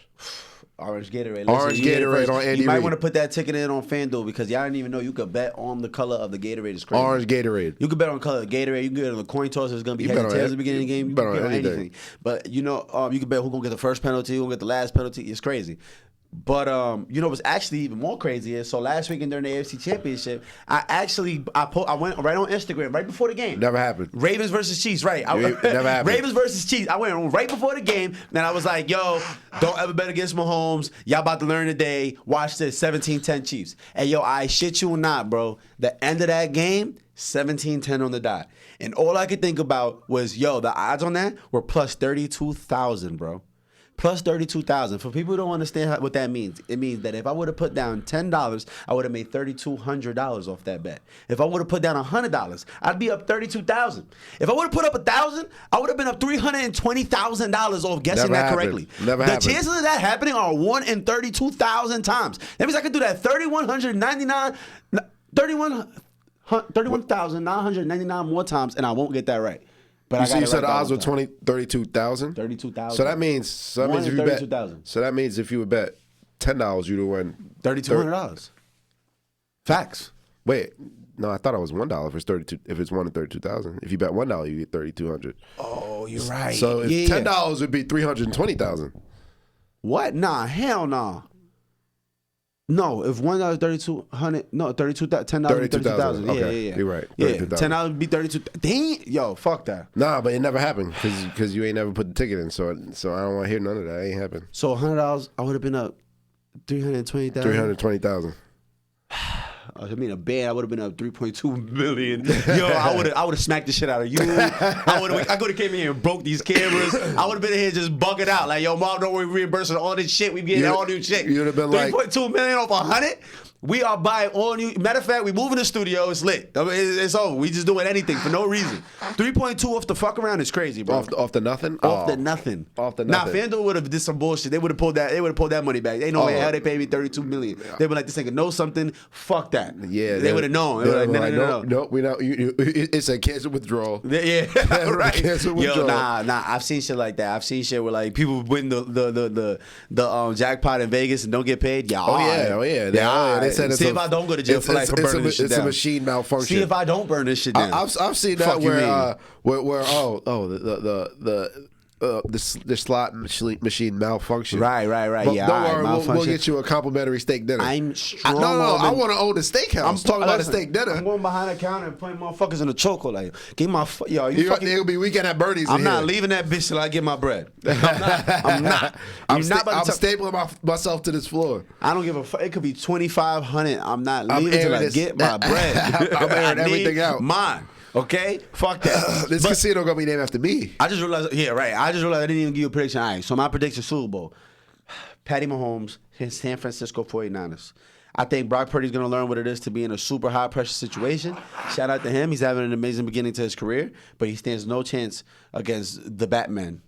Orange Gatorade. Orange Gatorade on Andy You might Reid. want to put that ticket in on FanDuel because y'all didn't even know you could bet on the color of the Gatorade. It's crazy. Orange Gatorade. You could bet on the color of the Gatorade. You can bet on the coin toss. It's going to be You head bet and on tails at the beginning of the game. You bet can on bet on anything. anything. But, you know, you can bet who's going to get the first penalty, who's going to get the last penalty. It's crazy. But you know what's actually even more crazy is, so last weekend during the AFC Championship, I went right on Instagram right before the game. Never happened. Ravens versus Chiefs, right? Never happened. Ravens versus Chiefs. I went on right before the game, and I was like, yo, don't ever bet against Mahomes. Y'all about to learn today. Watch this, 17-10 Chiefs. And yo, I shit you not, bro. The end of that game, 17-10 on the dot. And all I could think about was, yo, the odds on that were plus 32,000, bro. Plus 32,000. For people who don't understand what that means, it means that if I would have put down $10, I would have made $3,200 off that bet. If I would have put down $100, I'd be up $32,000. If I would have put up $1,000, I would have been up $320,000 off guessing that correctly. Never happened. The chances of that happening are 1 in 32,000 times. That means I could do that 31,999 more times, and I won't get that right. But you said the odds were 32,000? 32,000. So that means if you bet. So that means if you would bet $10, you'd win $3,200. Facts. Wait, no, I thought it was $1 if it's 32. If it's 1 in 32,000, if you bet $1, you get 3,200. Oh, you're right. So if $10 would be 320,000. What? Nah, hell nah. No, if $1 is 3,200, no, $10 is 32,000. Okay, Yeah. you're right. Yeah, $10 would be 32. Dang, yo, fuck that. Nah, but it never happened because you ain't never put the ticket in. So I don't want to hear none of that. It ain't happened. So $100, I would have been up 320,000. 320,000. I mean, a band, I would have been up 3.2 million. Yo, I would have smacked the shit out of you. I could have came in here and broke these cameras. I would have been in here just bugging out. Like, yo, mom, don't worry, reimbursing all this shit. We getting all new shit. You would have been 3.2 million off 100. We are buying all new. Matter of fact, we moving the studio. It's lit. I mean, it's over. We just doing anything for no reason. 3.2 off the fuck around is crazy, bro. Off the nothing. Off the nothing. Nah, FanDuel would have did some bullshit. They would have pulled that. They would have pulled that money back. They know how they paid me $32 million. They were like, this nigga knows something. Fuck that. Yeah, they would have known. They were like, no. We don't. It's a cancel withdrawal. Yeah, right. Cancel withdrawal. Yo, nah. I've seen shit like that. I've seen shit where like people win the jackpot in Vegas and don't get paid. Yeah. Oh yeah. They said see if I don't go to jail for burning this shit down. It's a machine malfunction. See if I don't burn this shit down. I've seen that the slot machine malfunction. Right. But yeah, don't worry, we'll get you a complimentary steak dinner. I'm strong. I want to own the steakhouse. I'm talking about a steak dinner. I'm going behind the counter and putting motherfuckers in the chokehold. Like, give my It'll be weekend at Bernie's. I'm not leaving that bitch till I get my bread. I'm not. I'm stapling myself to this floor. I don't give a fuck. It could be 2,500. I'm not leaving till I get my bread. I'm airing everything out. Mine. Okay? Fuck that. This casino gonna be named after me. I just realized, I didn't even give you a prediction. All right, so my prediction Super Bowl. Patty Mahomes, San Francisco 49ers. I think Brock Purdy's going to learn what it is to be in a super high-pressure situation. Shout out to him. He's having an amazing beginning to his career, but he stands no chance against the Batman.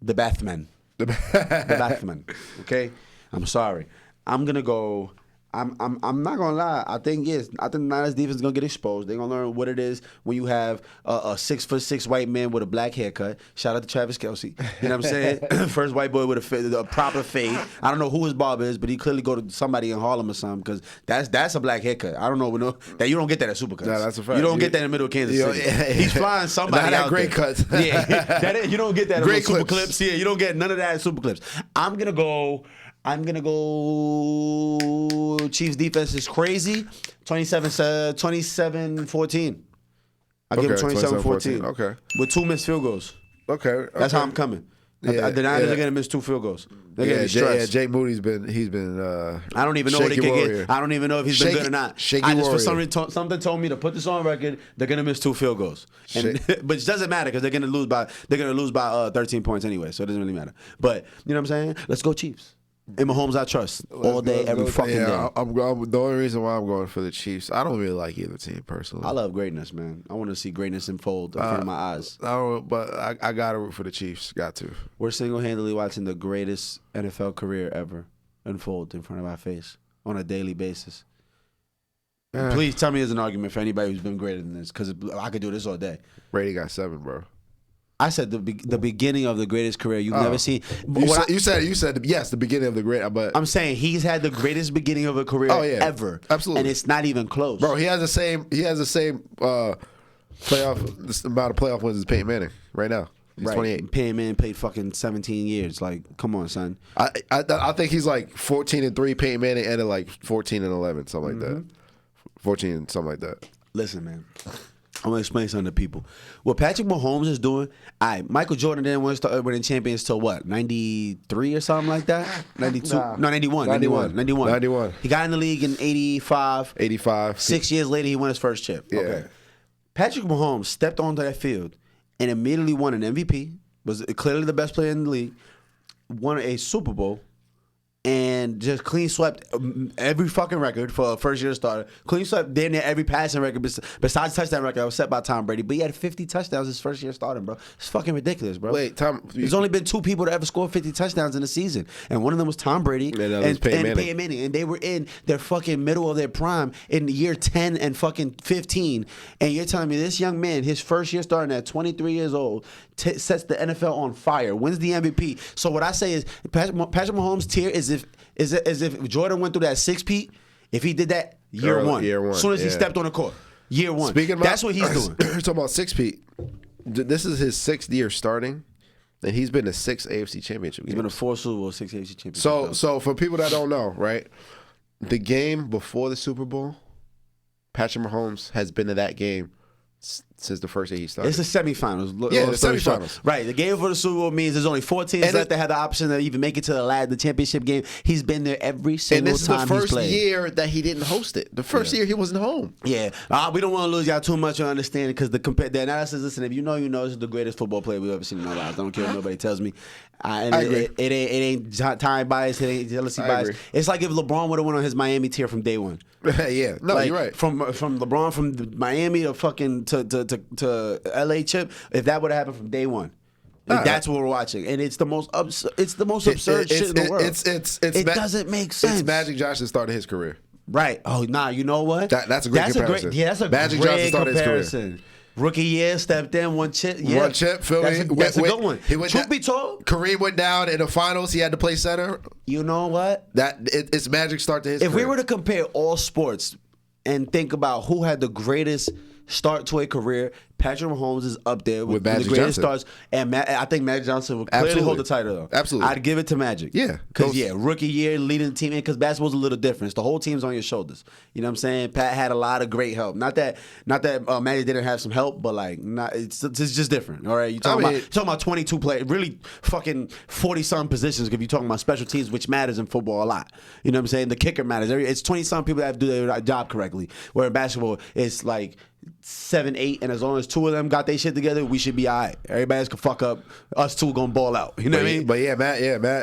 The Bathman. The Bathman. Okay? I'm sorry. I'm going to go... I'm not gonna lie. I think the Niners defense is gonna get exposed. They're gonna learn what it is when you have a 6'6" white man with a black haircut. Shout out to Travis Kelce. You know what I'm saying? First white boy with a proper fade. I don't know who his barber is, but he clearly go to somebody in Harlem or something because that's a black haircut. I don't know that you don't get that at Supercuts. No, that's a fact. You don't get that in the middle of Kansas City. He's flying somebody out great there. cuts. Yeah, you don't get that in great Super Clips. Yeah, you don't get none of that at Super Clips. I'm gonna go. Chiefs defense is crazy. 27-14. I'll give them 27-14. Okay. With 2 missed field goals. Okay. That's how I'm coming. Yeah, the Niners are gonna miss 2 field goals. They're gonna be stressed. Jake Moody's been. I don't even know if I don't even know if he's been good or not. For some reason, something told me to put this on record. They're gonna miss 2 field goals, but it doesn't matter because they're gonna lose by 13 points anyway. So it doesn't really matter. But you know what I'm saying? Let's go Chiefs. And Mahomes, I trust all day, every fucking day. I'm the only reason why I'm going for the Chiefs. I don't really like either team personally. I love greatness, man. I want to see greatness unfold in front of my eyes. But I gotta root for the Chiefs. Got to. We're single-handedly watching the greatest NFL career ever unfold in front of our face on a daily basis. Please tell me there's an argument for anybody who's been greater than this, because I could do this all day. Brady got 7, bro. I said the beginning of the greatest career you've never seen. You said yes, the beginning of the great. But I'm saying he's had the greatest beginning of a career ever. Absolutely, and it's not even close, bro. He has the same playoff amount of playoff wins as Peyton Manning right now. He's 28. Peyton Manning played fucking 17 years. Like, come on, son. I think he's like 14-3. Peyton Manning ended like 14-11, something like that. 14, something like that. Listen, man. I'm going to explain something to people. What Patrick Mahomes is doing, Michael Jordan didn't want to start winning champions till what, 93 or something like that? 92? Nah. No, 91. 91. He got in the league in 85. 6 years later, he won his first chip. Yeah. Okay. Patrick Mahomes stepped onto that field and immediately won an MVP, was clearly the best player in the league, won a Super Bowl, and just clean swept every fucking record for a first-year starter. Clean swept damn near every passing record besides touchdown record that was set by Tom Brady. But he had 50 touchdowns his first year starting, bro. It's fucking ridiculous, bro. Wait, Tom... There's only been 2 people to ever score 50 touchdowns in a season. And one of them was Tom Brady and Peyton Manning. And they were in their fucking middle of their prime in year 10 and fucking 15. And you're telling me this young man, his first year starting at 23 years old, sets the NFL on fire, wins the MVP. So what I say is Patrick Mahomes' tier is if Jordan went through that 6-peat, if he did that year one. As soon as he stepped on the court. Year 1. That's what he's doing. You're talking about 6-peat. This is his 6th year starting, and he's been to 6 AFC championship games. He's been to 4 Super Bowl, 6 AFC championship games. So for people that don't know, right, the game before the Super Bowl, Patrick Mahomes has been to that game since the first year he started. It's the semifinals. Yeah, the semifinals. Right. The game for the Super Bowl means there's only 4 teams left that have the option to even make it to the championship game. He's been there every single time he's played. And this is the first year that he didn't host it. The first year he wasn't home. Yeah. We don't want to lose y'all too much on understanding because the analysis, listen, if you know, this is the greatest football player we've ever seen in our lives. I don't care what nobody tells me. I agree. It ain't time bias. It ain't jealousy bias. It's like if LeBron would have went on his Miami tier from day one. Yeah. No, you're right. From LeBron from Miami to fucking to LA chip, if that would have happened from day one. That's what we're watching, and it's the most absurd shit in the world. It doesn't make sense. It's Magic Johnson started his career. Right. Oh, nah. You know what? That's a great comparison. That's a Magic great Johnson started comparison. His career. Rookie year, stepped in, 1 chip. Yeah. 1 chip, feel me? That's a good one. Truth be told, Kareem went down in the finals. He had to play center. You know what? It's Magic start to his career. If we were to compare all sports and think about who had the greatest start to a career, Patrick Mahomes is up there with the greatest starts, and I think Magic Johnson would clearly hold the title though. Absolutely, I'd give it to Magic. Yeah, because rookie year leading the team in, because basketball's a little different. It's the whole team's on your shoulders. You know what I'm saying? Pat had a lot of great help. Not that Magic didn't have some help, but it's just different. All right, you're talking about 22 players, really fucking 40-some positions. If you're talking about special teams, which matters in football a lot. You know what I'm saying? The kicker matters. It's 20-some people that have to do their job correctly. Where in basketball, it's like 7, 8, and as long as two of them got their shit together, we should be all right. Everybody else can fuck up. Us two gonna ball out. You know what I mean? But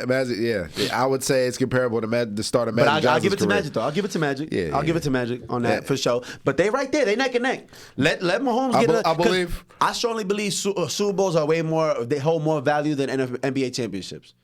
Magic, I would say it's comparable to the start of Magic. But I'll give it to Magic though. I'll give it to Magic. I'll give it to Magic on that for sure. But they right there. They neck and neck. Let Mahomes get it. I believe. I strongly believe Super Bowls are way more. They hold more value than NBA championships.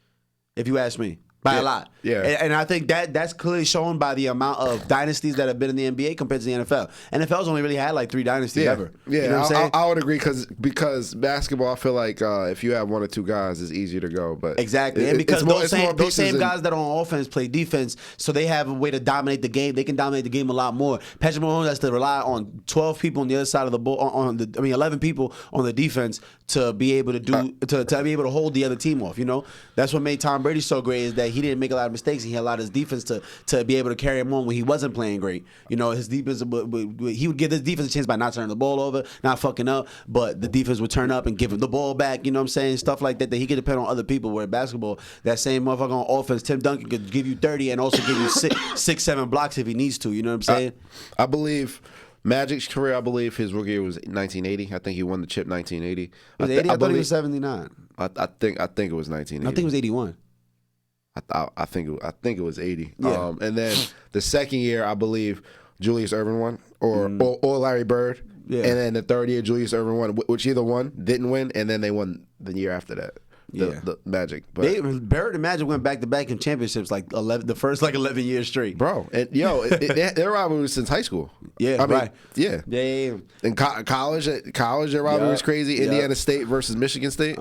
If you ask me. By a lot. Yeah. And I think that's clearly shown by the amount of dynasties that have been in the NBA compared to the NFL. NFL's only really had like 3 dynasties ever. Yeah, you know what I'm saying? I would agree because basketball, I feel like if you have 1 or 2 guys, it's easier to go. But exactly. And because those same guys that are on offense play defense, so they have a way to dominate the game. They can dominate the game a lot more. Patrick Mahomes has to rely on 12 people on the other side of the ball, 11 people on the defense to be able to do to be able to hold the other team off. You know, that's what made Tom Brady so great, is that he didn't make a lot of mistakes. He allowed his defense to be able to carry him on when he wasn't playing great. You know, his defense, he would give his defense a chance by not turning the ball over, not fucking up, but the defense would turn up and give him the ball back. You know what I'm saying? Stuff like that he could depend on other people. Where basketball, that same motherfucker on offense, Tim Duncan, could give you 30 and also give you 6-7 blocks if he needs to. You know what I'm saying? I believe Magic's career, I believe his rookie year was 1980. I think he won the chip 1980. Was it 80? I thought he was 79. I think it was 1980. I think it was 81. I think it was 80. Yeah. And then the second year, I believe Julius Erving won, or Larry Bird. Yeah. And then the third year, Julius Erving won, which either one didn't win, and then they won the year after that. The Magic. But Bird and Magic went back to back in championships the first 11 years straight. Bro, and their rivalry was since high school. Yeah, I mean, right. Yeah. And college, their rivalry was crazy. Indiana State versus Michigan State.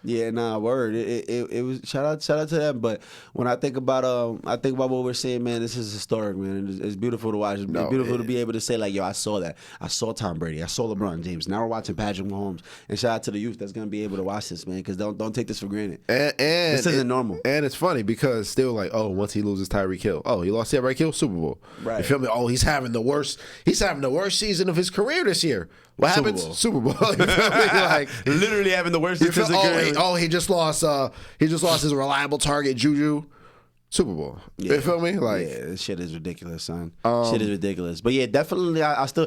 Yeah, word. It was shout out to them. But when I think about what we're saying, man, this is historic, man. It's beautiful to watch. It's beautiful to be able to say, like, yo, I saw that. I saw Tom Brady. I saw LeBron James. Now we're watching Patrick Mahomes. And shout out to the youth that's gonna be able to watch this, man, because don't take this for granted. And this isn't normal. And it's funny because still, like, once he loses Tyreek Hill, he lost Tyreek Hill, Super Bowl. Right. You feel me? He's having the worst season of his career this year. What happens? Super Bowl. You feel me? Like, literally having the worst season of his career. He just lost his reliable target, Juju. Super Bowl. Yeah. You feel me? Like, this shit is ridiculous, son. Shit is ridiculous. But yeah, definitely, I still.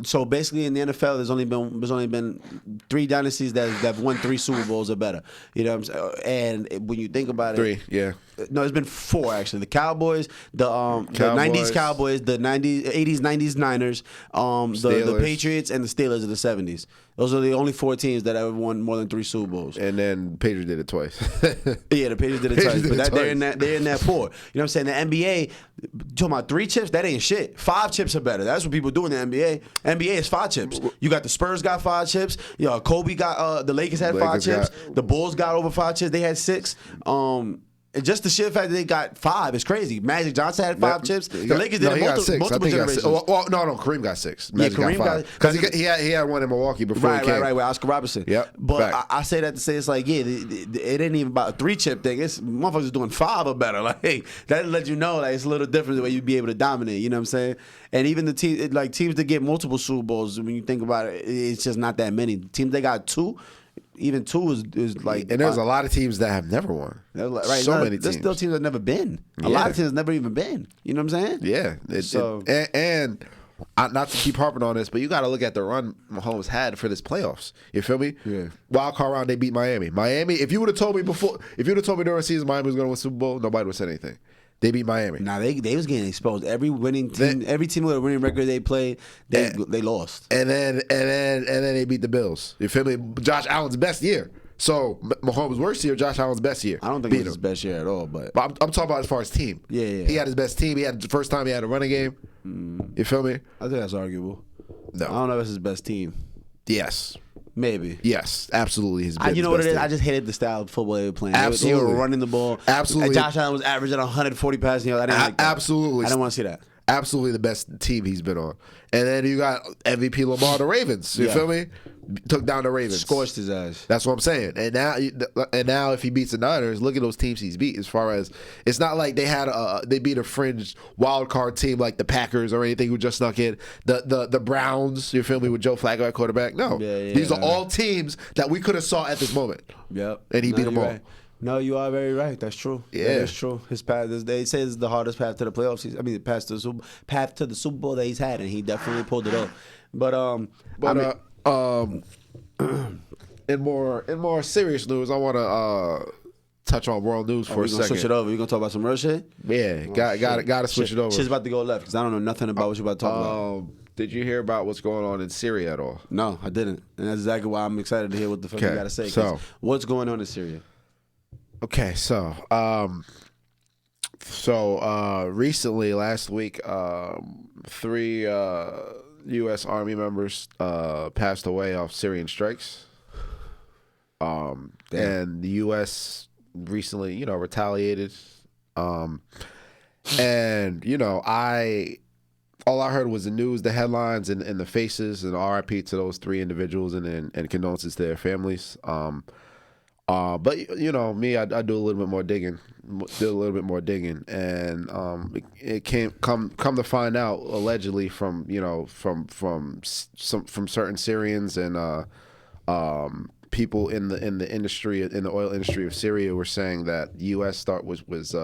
So basically, in the NFL, there's only been 3 dynasties that have won 3 Super Bowls or better. You know what I'm saying? And when you think about it, 3, yeah. No, it's been 4 actually. The Cowboys, the 90s Cowboys, the 80s 90s Niners, the Patriots, and the Steelers of the 70s. Those are the only 4 teams that ever won more than 3 Super Bowls. And then Patriots did it twice. Yeah, the Patriots did it twice. But they're in that 4. You know what I'm saying? The NBA, talking about 3 chips, that ain't shit. 5 chips are better. That's what people do in the NBA. NBA is 5 chips. You got the Spurs got 5 chips. Kobe got the Lakers had 5 chips. The Bulls got over 5 chips. They had 6. And just the sheer fact that they got 5 is crazy. Magic Johnson had 5 chips. The Lakers did multiple generations. No, Kareem got 6. Magic Kareem got 5. Because he had one in Milwaukee before he came. Right, with Oscar Robertson. Yep. But I say that to say it's like, it ain't even about a 3-chip thing. It's motherfuckers doing 5 or better. Like, hey, that let you know, like, it's a little different the way you'd be able to dominate. You know what I'm saying? And even the teams that get multiple Super Bowls, when you think about it, it's just not that many. Teams that got 2. Even 2 is like, and there's a lot of teams that have never won. Right, so many teams. There's still teams that never been. A lot of teams never even been. You know what I'm saying? Yeah. And not to keep harping on this, but you got to look at the run Mahomes had for this playoffs. You feel me? Yeah. Wild card round, they beat Miami. If you would have told me during the season Miami was going to win Super Bowl, nobody would have said anything. They beat Miami. Nah, they was getting exposed. Every team with a winning record they played, they lost. And then they beat the Bills. You feel me? Josh Allen's best year. So Mahomes' worst year, Josh Allen's best year. I don't think it was his best year at all. But I'm talking about as far as team. Yeah. He had his best team. He had the first time he had a running game. You feel me? I think that's arguable. No, I don't know if it's his best team. Yes. Maybe. Yes, absolutely. You know what it is? I just hated the style of football they were playing. Absolutely. They were running the ball. Absolutely. Josh Allen was averaging 140 passing yards. I didn't like that. Absolutely. I didn't want to see that. Absolutely the best team he's been on. And then you got MVP Lamar, the Ravens. You feel me? Took down the Ravens. Scorched his ass. That's what I'm saying. And now if he beats the Niners, look at those teams he's beat. As far as, it's not like they beat a fringe wild card team like the Packers or anything who just snuck in. The Browns, you feel me, with Joe Flacco at quarterback. No. These are all teams that we could have saw at this moment. Yep. And he beat them all. Right. No, you are very right. That's true. Yeah, that is true. His path, they say, it's the hardest path to the playoffs. The path to the Super Bowl that he's had, and he definitely pulled it off. But In more serious news, I want to touch on world news for a second. Switch it over. We gonna talk about some real shit. Yeah, got to switch it over. Shit's about to go left because I don't know nothing about what you're about to talk about. Did you hear about what's going on in Syria at all? No, I didn't, and that's exactly why I'm excited to hear what the fuck you got to say. So, what's going on in Syria? Okay, so recently, last week, 3 U.S. Army members passed away off Syrian strikes. And the U.S. recently, retaliated. And all I heard was the news, the headlines, and the faces, and RIP to those 3 individuals, and condolences to their families. But me, I do a little bit more digging, and it come to find out, allegedly from certain Syrians and people in the industry, in the oil industry of Syria, were saying that the U.S. was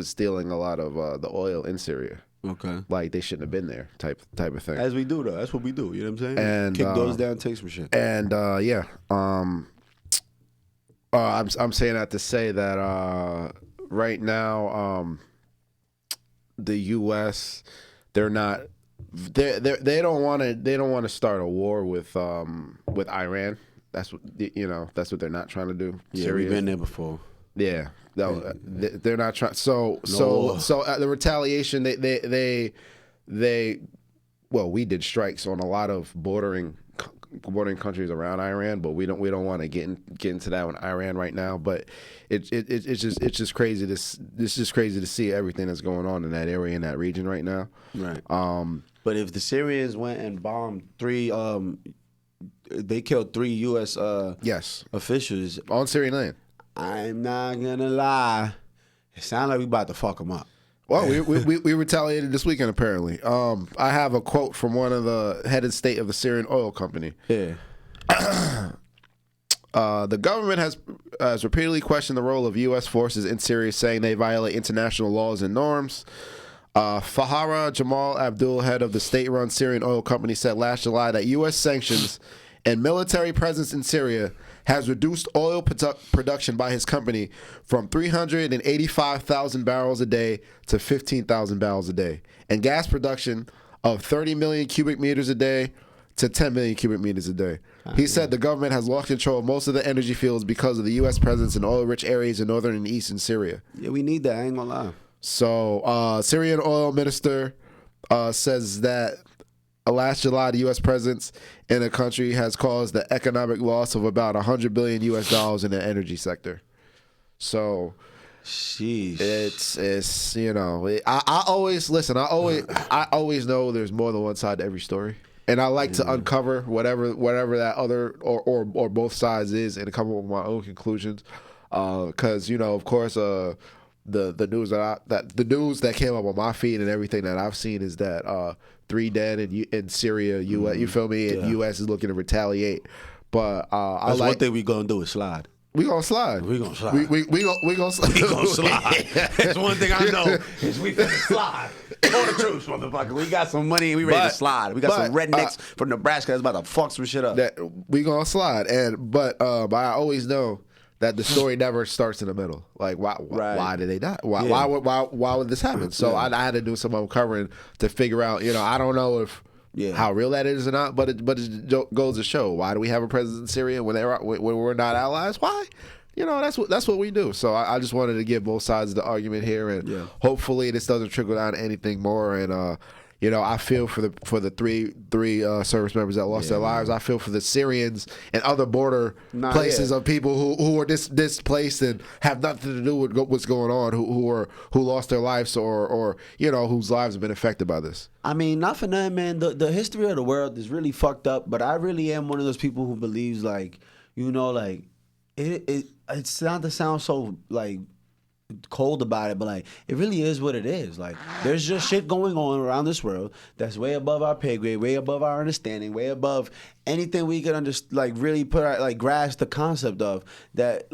stealing a lot of the oil in Syria. Okay, like they shouldn't have been there, type of thing. As we do though, that's what we do. You know what I'm saying? And kick doors down, take some shit. And I'm saying that to say that right now, the U.S. they don't want to start a war with Iran. That's what That's what they're not trying to do. Yeah, Syria. we've been there before. Yeah, they're not trying. So the retaliation, we did strikes on a lot of bordering countries around Iran, but we don't want to get into that with Iran right now. But it's just crazy. It's just crazy to see everything that's going on in that area, in that region right now. Right. But if the Syrians went and bombed 3, they killed 3 U.S. Yes, officials on Syrian land. I'm not gonna lie. It sounds like we about to fuck them up. Well, we retaliated this weekend, apparently. I have a quote from one of the head of state of the Syrian oil company. Yeah. The government has repeatedly questioned the role of U.S. forces in Syria, saying they violate international laws and norms. Fahara Jamal Abdul, head of the state-run Syrian oil company, said last July that U.S. sanctions and military presence in Syria has reduced oil production by his company from 385,000 barrels a day to 15,000 barrels a day, and gas production of 30 million cubic meters a day to 10 million cubic meters a day. He said the government has lost control of most of the energy fields because of the U.S. presence in oil-rich areas in northern and eastern Syria. Yeah, we need that. I ain't gonna lie. So, Syrian oil minister says that last July, the U.S. presence in the country has caused the economic loss of about $100 billion U.S. in the energy sector. So, sheesh. It's I always listen. I always know there's more than one side to every story, and I like to uncover whatever that other or both sides is, and come up with my own conclusions. Because of course, the news the news that came up on my feed and everything that I've seen is that 3 dead in Syria. U.S. You feel me? And U.S. is looking to retaliate. But one thing we gonna do is slide. We gonna slide. We gonna slide. We gonna slide. We gonna slide. That's one thing I know is we finna slide. All the troops, motherfucker. We got some money and we ready to slide. We got some rednecks from Nebraska that's about to fuck some shit up. We gonna slide. But I always know that the story never starts in the middle. Like, why did they die? Why would this happen? So I had to do some uncovering to figure out. I don't know if how real that is or not, but it goes to show, why do we have a presence in Syria when we're not allies? Why? That's what we do. So I just wanted to give both sides of the argument here, and hopefully this doesn't trickle down to anything more. And I feel for the three service members that lost their lives. I feel for the Syrians and other border places of people who are displaced and have nothing to do with what's going on, who lost their lives or whose lives have been affected by this. I mean, not for nothing, man. The history of the world is really fucked up, but I really am one of those people who believes it's not to sound so cold about it, but it really is what it is. There's just shit going on around this world that's way above our pay grade, way above our understanding, way above anything we could really put our grasp the concept of that.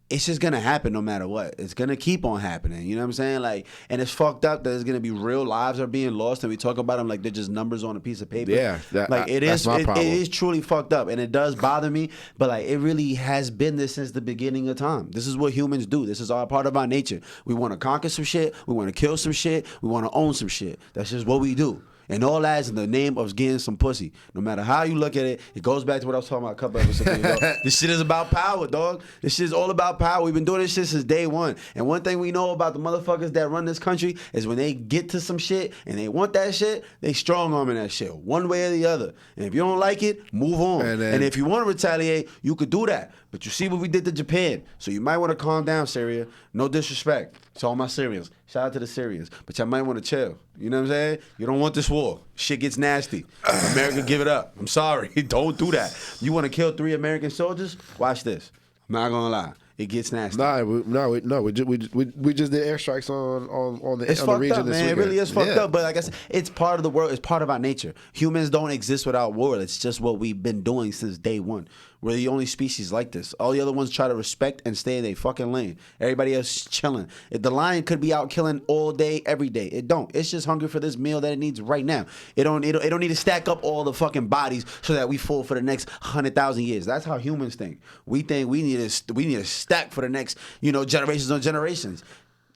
it's just gonna happen no matter what. It's gonna keep on happening. You know what I'm saying? Like, and it's fucked up that there's gonna be real lives are being lost, and we talk about them like they're just numbers on a piece of paper. Yeah, it is truly fucked up, and it does bother me. But like, it really has been this since the beginning of time. This is what humans do. This is all part of our nature. We want to conquer some shit. We want to kill some shit. We want to own some shit. That's just what we do. And all that is in the name of getting some pussy. No matter how you look at it, it goes back to what I was talking about a couple episodes ago. This shit is about power, dog. This shit is all about power. We've been doing this shit since day one. And one thing we know about the motherfuckers that run this country is when they get to some shit and they want that shit, they strong arming that shit one way or the other. And if you don't like it, move on. And if you want to retaliate, you could do that. But you see what we did to Japan. So you might want to calm down, Syria. No disrespect to all my Syrians. Shout out to the Syrians. But y'all might want to chill. You know what I'm saying? You don't want this war. Shit gets nasty. America, give it up. I'm sorry. Don't do that. You want to kill 3 American soldiers? Watch this. I'm not going to lie. It gets nasty. We just did airstrikes on the region up, this man. weekend. It really is fucked up. But like I said, it's part of the world. It's part of our nature. Humans don't exist without war. It's just what we've been doing since day one. We're the only species like this. All the other ones try to respect and stay in their fucking lane. Everybody else chilling. If the lion could be out killing all day, every day. It don't. It's just hungry for this meal that it needs right now. It don't need to stack up all the fucking bodies so that we full for the next 100,000 years. That's how humans think. We think we need to stack for the next, generations on generations.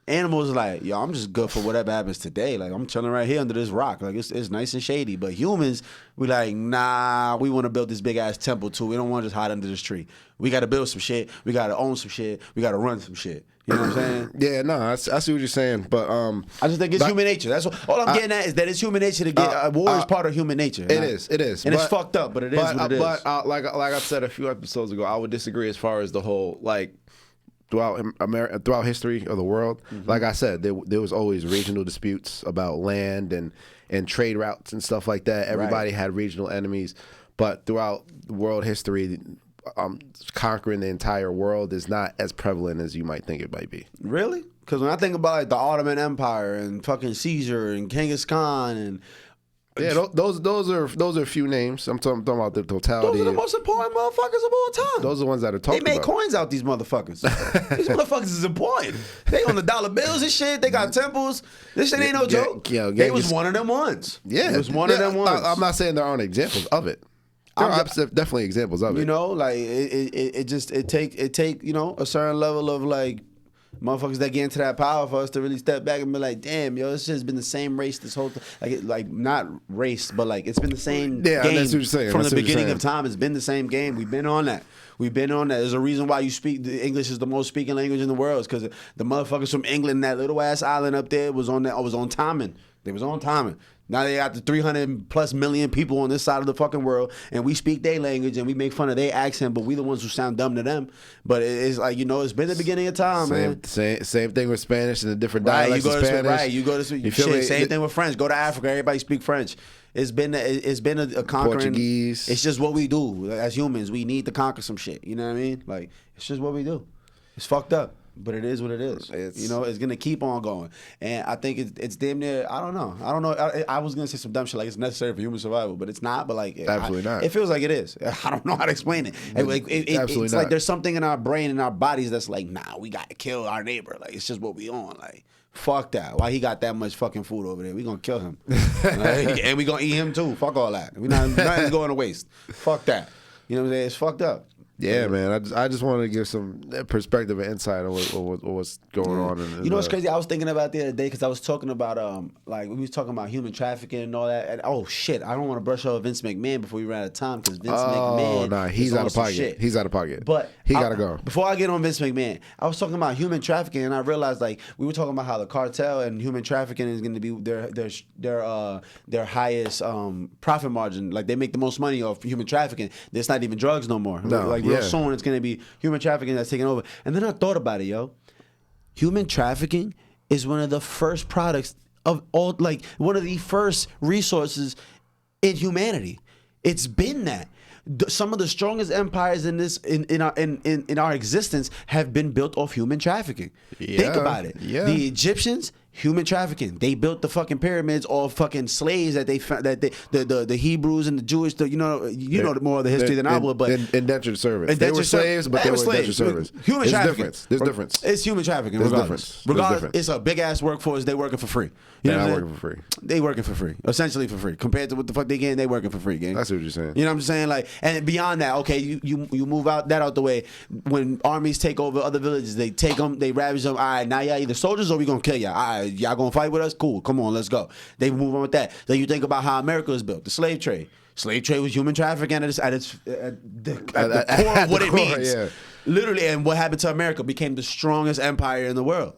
Animals are like, yo, I'm just good for whatever happens today. Like, I'm chilling right here under this rock. Like, it's nice and shady. But humans, we like, nah, we want to build this big-ass temple, too. We don't want to just hide under this tree. We got to build some shit. We got to own some shit. We got to run some shit. You know what I'm saying? Yeah, no, I see what you're saying. But I just think it's human nature. That's all I'm getting at is that it's human nature to get war is part of human nature. It is. And it's fucked up, but it is what it is. But like I said a few episodes ago, I would disagree as far as the whole, like, throughout history of the world, like I said, there was always regional disputes about land and trade routes and stuff like that. Everybody had regional enemies, but throughout world history, conquering the entire world is not as prevalent as you might think it might be. Really? Because when I think about like the Ottoman Empire and fucking Caesar and Genghis Khan and those are a few names. I'm talking about the totality. Those are the most important motherfuckers of all time. Those are the ones that are talked about. They made coins out these motherfuckers. These motherfuckers is important. They on the dollar bills and shit. They got temples. This shit ain't no joke. They was one of them ones. Yeah, it was one of them ones. I'm not saying there aren't examples of it. There are definitely examples of it. Like it take a certain level of like motherfuckers that get into that power for us to really step back and be like, damn, yo, this shit's been the same race this whole time. Like not race, but like it's been the same game that's what you're saying. From the beginning of time. It's been the same game. We've been on that. There's a reason why the English is the most speaking language in the world. It's because the motherfuckers from England, that little ass island up there, was on timing. They was on timing. Now they got the 300+ million people on this side of the fucking world, and we speak their language and we make fun of their accent, but we the ones who sound dumb to them. But it's like, it's been the beginning of time, man. Same thing with Spanish and the different dialects of Spanish. You go to same thing with French. Go to Africa, everybody speak French. It's been a conquering. Portuguese. It's just what we do as humans. We need to conquer some shit. You know what I mean? Like, it's just what we do. It's fucked up. But it is what it is. It's gonna keep on going, and I think it's damn near. I don't know. I was gonna say some dumb shit like it's necessary for human survival, but it's not. But like, absolutely not. It feels like it is. I don't know how to explain it. It's like there's something in our brain and our bodies that's like, nah, we gotta kill our neighbor. Like, it's just what we on. Like, fuck that. Why he got that much fucking food over there? We gonna kill him, and we gonna eat him too. Fuck all that. Nothing's going to waste. Fuck that. You know what I'm saying? It's fucked up. Yeah, man. I just wanted to give some perspective and insight on what's going on. What's crazy? I was thinking about the other day because I was talking about we was talking about human trafficking and all that. And oh shit, I don't want to brush over Vince McMahon before we run out of time because Vince McMahon. Oh nah, he's out of pocket. Shit. He's out of pocket. But he gotta go. Before I get on Vince McMahon, I was talking about human trafficking and I realized like we were talking about how the cartel and human trafficking is going to be their highest profit margin. Like they make the most money off human trafficking. It's not even drugs no more. No, like real soon it's going to be human trafficking that's taking over. And then I thought about it, yo. Human trafficking is one of the first products of all, like one of the first resources in humanity. It's been that. Some of the strongest empires in our existence have been built off human trafficking. Think about it. Yeah. The Egyptians Human trafficking. They built the fucking pyramids off fucking slaves that they found, the Hebrews and the Jewish. You know more of the history than I would. But indentured servants. They were slaves, but they were indentured servants. Human trafficking. There's difference. It's human trafficking. Regardless, it's a big ass workforce. They working for free. They're not working for free. They working for free, essentially for free. Compared to what the fuck they getting, they working for free. Gang. That's what you're saying. You know what I'm saying? Like, and beyond that, okay, you move out the way. When armies take over other villages, they take them, they ravage them. All right, now y'all either soldiers or we gonna kill y'all. All right, y'all gonna fight with us? Cool, come on, let's go. They move on with that. Then you think about how America was built, the slave trade. Slave trade was human trafficking at the core of what it means. Yeah. Literally, and what happened to America became the strongest empire in the world.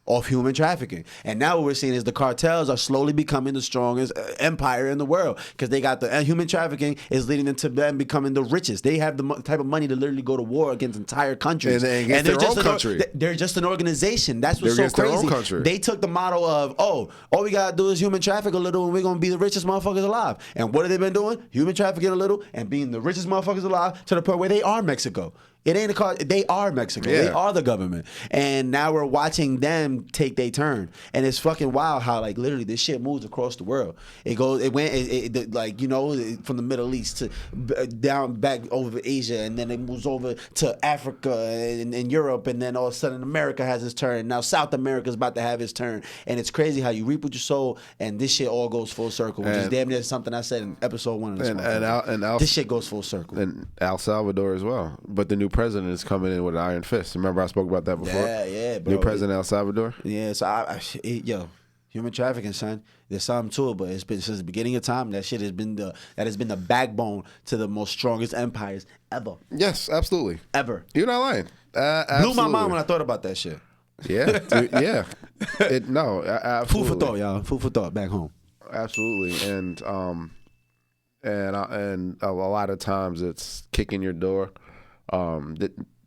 Of human trafficking. And now what we're seeing is the cartels are slowly becoming the strongest empire in the world because they got the human trafficking is leading into them becoming the richest. They have the type of money to literally go to war against entire countries. And they're just their own country. They're just an organization. That's what's so crazy. Their own country. They took the model of, all we got to do is human traffic a little and we're going to be the richest motherfuckers alive. And what have they been doing? Human trafficking a little and being the richest motherfuckers alive to the point where they are Mexico. It ain't a car. They are Mexico. Yeah. They are the government. And now we're watching them take their turn. And it's fucking wild how, like, literally this shit moves across the world. Like, you know, from the Middle East to down back over Asia. And then it moves over to Africa and Europe. And then all of a sudden America has its turn. Now South America's about to have its turn. And it's crazy how you reap what you sow. And this shit all goes full circle. Which is damn near something I said in episode 1 of this. This shit goes full circle. And El Salvador as well. But the new president is coming in with an iron fist. Remember I spoke about that before? Yeah, bro. New president of El Salvador? Yeah, so human trafficking, son. There's something to it, but it's been since the beginning of time. That shit has been the backbone to the most strongest empires ever. Yes, absolutely. Ever. You're not lying. Blew my mind when I thought about that shit. Yeah, dude, yeah. Absolutely. Food for thought, y'all. Food for thought back home. Absolutely, and a lot of times it's kicking your door.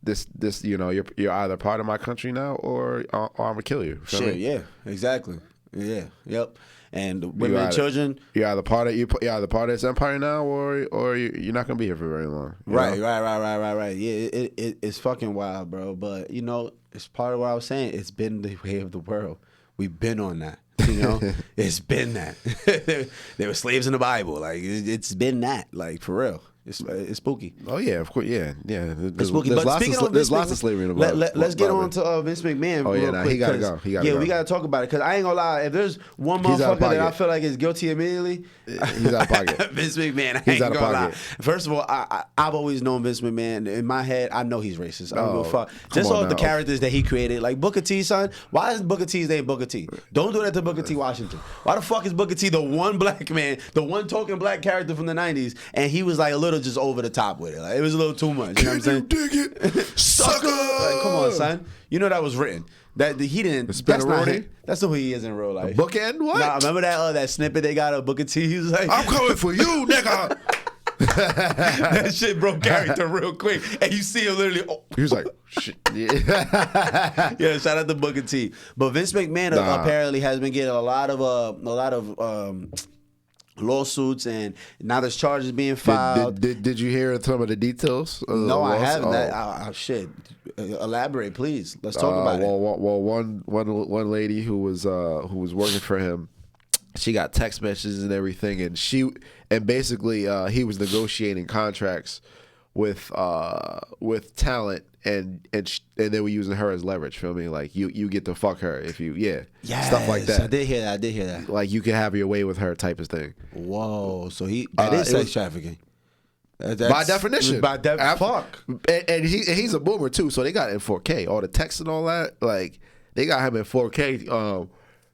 This you know you're either part of my country now or I'm gonna kill you. Shit, yeah, exactly. Yeah, yep. And women and children. You're either part of this empire now or you're not gonna be here for very long. Right. Yeah, it's fucking wild, bro. But you know, it's part of what I was saying. It's been the way of the world. We've been on that. You know, it's been that. There were slaves in the Bible. Like it's been that. Like for real. It's spooky. Oh yeah, of course. Yeah. It's spooky. There's lots of slavery in the Bible. Let's get on to Vince McMahon. Oh yeah, he gotta go. We gotta talk about it because I ain't gonna lie. If there's one motherfucker that I feel like is guilty immediately, he's out of pocket. Vince McMahon. I ain't gonna lie. First of all, I've always known Vince McMahon. In my head, I know he's racist. I don't give a fuck. Just all the characters that he created, like Booker T, son. Why is Booker T's name Booker T? Don't do that to Booker T. Washington. Why the fuck is Booker T the one black man, the one token black character from the '90s, and he was like a little just over the top with it. Like, it was a little too much. You know what I'm saying? Dig it, sucker! Like, come on, son. You know that was written. That he didn't. That's not him. That's not who he is in real life. Bookend? What? Nah, remember that snippet they got of Booker T? He was like, "I'm coming for you, nigga." That shit broke character real quick, and you see him literally. He was like, "Shit." Yeah. Shout out to Booker T. But Vince McMahon apparently has been getting a lot of lawsuits, and now there's charges being filed. Did you hear some of the details? No, I haven't. Shit, elaborate, please. Let's talk about it. Well, one lady who was working for him, she got text messages and everything, and basically he was negotiating contracts with talent. And they were using her as leverage. Feel me? Like you get to fuck her if you stuff like that. I did hear that. Like you can have your way with her type of thing. Whoa! So that is sex trafficking. By definition. Fuck. And he's a boomer too. So they got it in 4K. All the text and all that. Like they got him in 4K.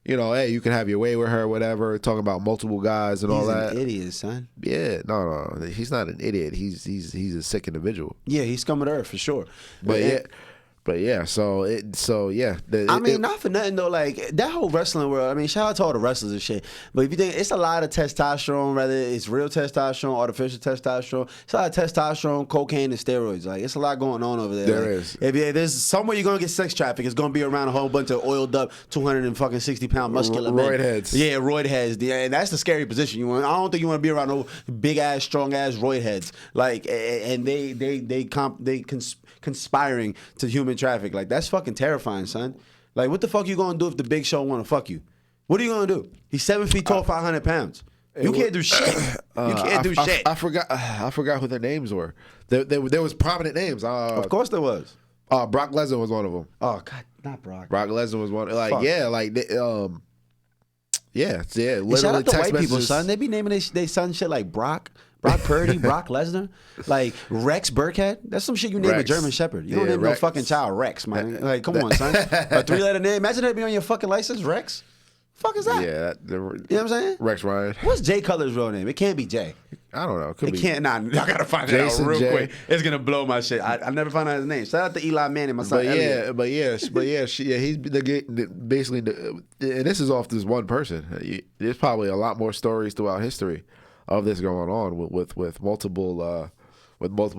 You know, hey, you can have your way with her, whatever. Talking about multiple guys and all that. He's an idiot, son. Yeah, no, he's not an idiot. He's a sick individual. Yeah, he's scum of the earth for sure. But yeah, not for nothing though. Like that whole wrestling world. I mean, shout out to all the wrestlers and shit. But if you think it's a lot of testosterone, whether it's real testosterone, artificial testosterone, it's a lot of testosterone, cocaine, and steroids. Like it's a lot going on over there. There is. If there's somewhere you're gonna get sex traffic, it's gonna be around a whole bunch of oiled up, 260-pound muscular men. Roid heads. Yeah, roid heads. Yeah, and that's the scary position. I don't think you want to be around no big ass, strong ass roid heads. Like, and they conspiring to human traffic. Like that's fucking terrifying, son. Like, what the fuck you gonna do if the Big Show wanna fuck you? What are you gonna do? He's 7 feet tall, 500 pounds. You can't do shit. You can't do shit. I forgot who their names were. There was prominent names. Of course there was. Brock Lesnar was one of them. Oh God, not Brock. Brock Lesnar was one. Like, fuck. Yeah, like yeah. Literally, shout out to white people, son. They be naming they son shit like Brock Purdy, Brock Lesnar, like Rex Burkhead. That's some shit you name a German Shepherd. You don't name no fucking child Rex, man. Like, come on, son. A 3-letter name. Imagine that be on your fucking license, Rex. Fuck is that? Yeah, you know what I'm saying? Rex Ryan. What's Jay Cutler's real name? It can't be Jay. I don't know. It can't. Nah, I gotta find that out real quick. It's gonna blow my shit. I never found out his name. Shout out to Eli Manning, my son. He's basically, and this is off this one person. There's probably a lot more stories throughout history of this going on with multiple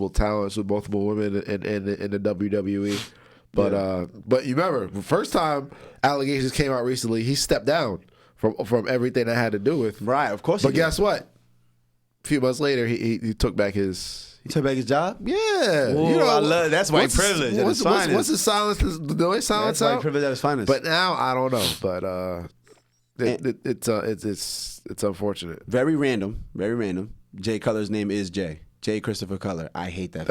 talents, with multiple women in the WWE. But you remember, the first time allegations came out recently, he stepped down from everything that had to do with. Right, of course. But guess what? A few months later, he took back his. He took back his job? Yeah. Ooh, I love that's white privilege at its finest. What's his silence? The noise silence That's white privilege at its finest. But now I don't know. But it's unfortunate. Very random. Very random. Jay Cutler's name is Jay. J. Christopher Cutler. I hate that.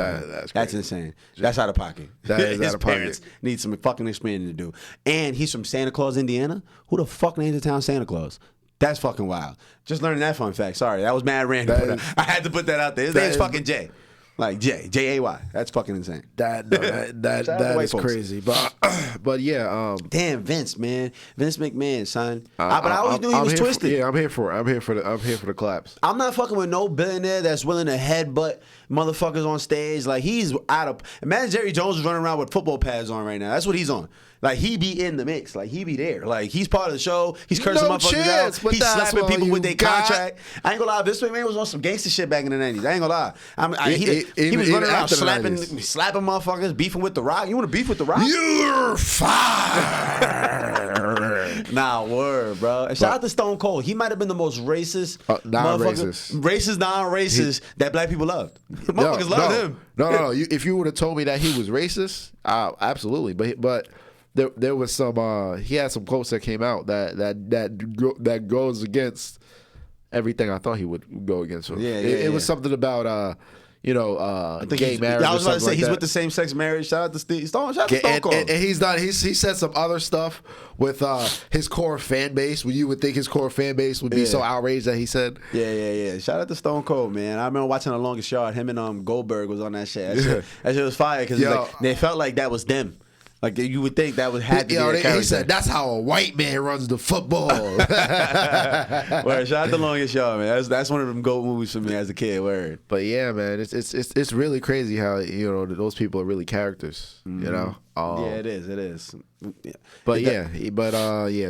That's insane. That's out of pocket. That is out of pocket. His parents need some fucking explaining to do. And he's from Santa Claus, Indiana. Who the fuck named the town Santa Claus? That's fucking wild. Just learning that fun fact. Sorry, that was mad random. I had to put that out there. His name's fucking Jay. Like J-A-Y. That's fucking insane. That is crazy. But yeah. Damn, Vince, man. Vince McMahon, son. But I always knew he was twisted. I'm here for the claps. I'm not fucking with no billionaire that's willing to headbutt motherfuckers on stage. Like, he's out of. Imagine Jerry Jones is running around with football pads on right now. That's what he's on. Like, he be in the mix. Like, he be there. Like, he's part of the show. He's cursing motherfuckers out. He's slapping people with their contract. I ain't gonna lie. Vince McMahon was on some gangster shit back in the 90s. I ain't gonna lie. He was running around slapping motherfuckers, beefing with The Rock. You want to beef with The Rock? You're fired. Nah, word, bro. And shout out to Stone Cold. He might have been the most racist, non-racist that black people loved. Motherfuckers loved him. No. If you would have told me that he was racist, absolutely. But there was some. He had some quotes that came out that goes against everything I thought he would go against. So it was something about gay marriage. I was about to say like he's that. with the same-sex marriage. Shout out to Stone. Shout out to Stone Cold. And he's done. He said some other stuff with his core fan base. When you would think his core fan base would be so outraged that he said. Yeah. Shout out to Stone Cold, man. I remember watching The Longest Yard. Him and Goldberg was on that shit. That shit was fire because they felt like that was them. Like, you would think that had to be a character. He said, that's how a white man runs the football. Word, shout out to Longest Yard, man. That's one of them GOAT movies for me as a kid. Word. But yeah, man, it's really crazy how those people are really characters. You know. Yeah, it is. Yeah. But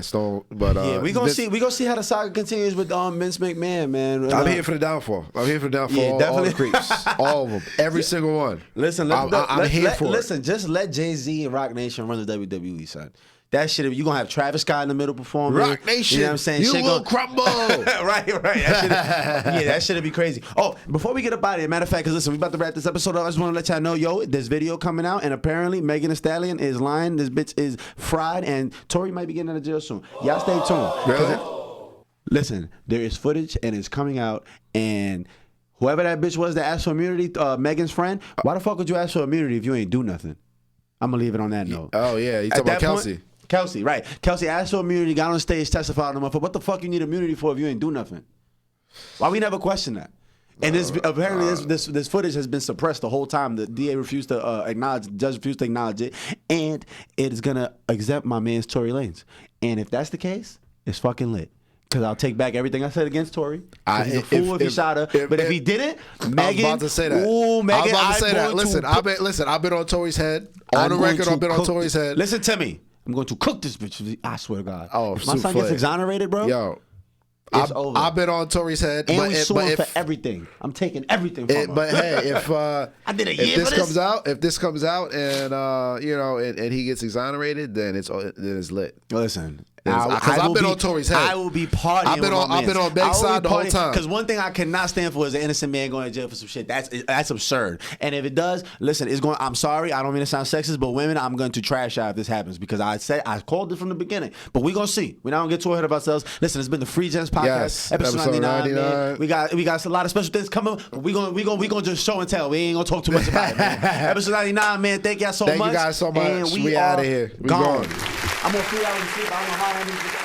Stone. But we gonna see how the saga continues with Vince McMahon, man. I'm here for the downfall. All the creeps, all of them, every single one. Listen, I'm here for it. Listen, just let Jay-Z and Rock Nation run the WWE, son. That shit, you're going to have Travis Scott in the middle performing. Rock Nation. You know what I'm saying? You will crumble. right. That shit'd be crazy. Oh, before we get up out of here, matter of fact, because listen, we about to wrap this episode up. I just want to let y'all know, there's video coming out, and apparently Megan Thee Stallion is lying. This bitch is fried, and Tory might be getting out of jail soon. Y'all stay tuned. Really? Listen, there is footage, and it's coming out, and whoever that bitch was that asked for immunity, Megan's friend, why the fuck would you ask for immunity if you ain't do nothing? I'm going to leave it on that note. Oh, yeah. You talking about Kelsey. Kelsey, right. Kelsey asked for immunity, got on stage, testified on the motherfucker. What the fuck you need immunity for if you ain't do nothing? Why we never question that? And apparently this footage has been suppressed the whole time. The DA refused to acknowledge, the judge refused to acknowledge it, and it is going to exempt my man's Tory Lanez. And if that's the case, it's fucking lit. Because I'll take back everything I said against Tory. He's a fool if he shot her. But if he didn't, Megan. I was about to say that. Ooh, Megan, I was about to say that. Listen, I've been on Tory's head. On the record, I've been on Tory's head. Listen to me. I'm going to cook this bitch. I swear to God. Oh, if my son gets exonerated, bro. Yo, it's over. I've been on Tory's head. And we suing for everything. I'm taking everything from him. But hey, if I did a year for this. If this comes out and and he gets exonerated, then it's lit. Listen, Because I've been on Tory's head. I will be partying. I've been on Meg's side the whole time. Because one thing I cannot stand for is an innocent man going to jail for some shit. That's absurd. And if it does, listen, it's going. I'm sorry. I don't mean to sound sexist, but women, I'm going to trash out if this happens because I called it from the beginning. But we're gonna see. We're not gonna get too ahead of ourselves. Listen, it's been the Free Gents podcast, episode 99. Man. We got a lot of special things coming. We gonna just show and tell. We ain't gonna talk too much about it. Man. Episode 99, man. Thank y'all so much. Thank you guys so much. And we out of here. We gone. gone. I'm gonna 3 hours of sleep. I don't know how long.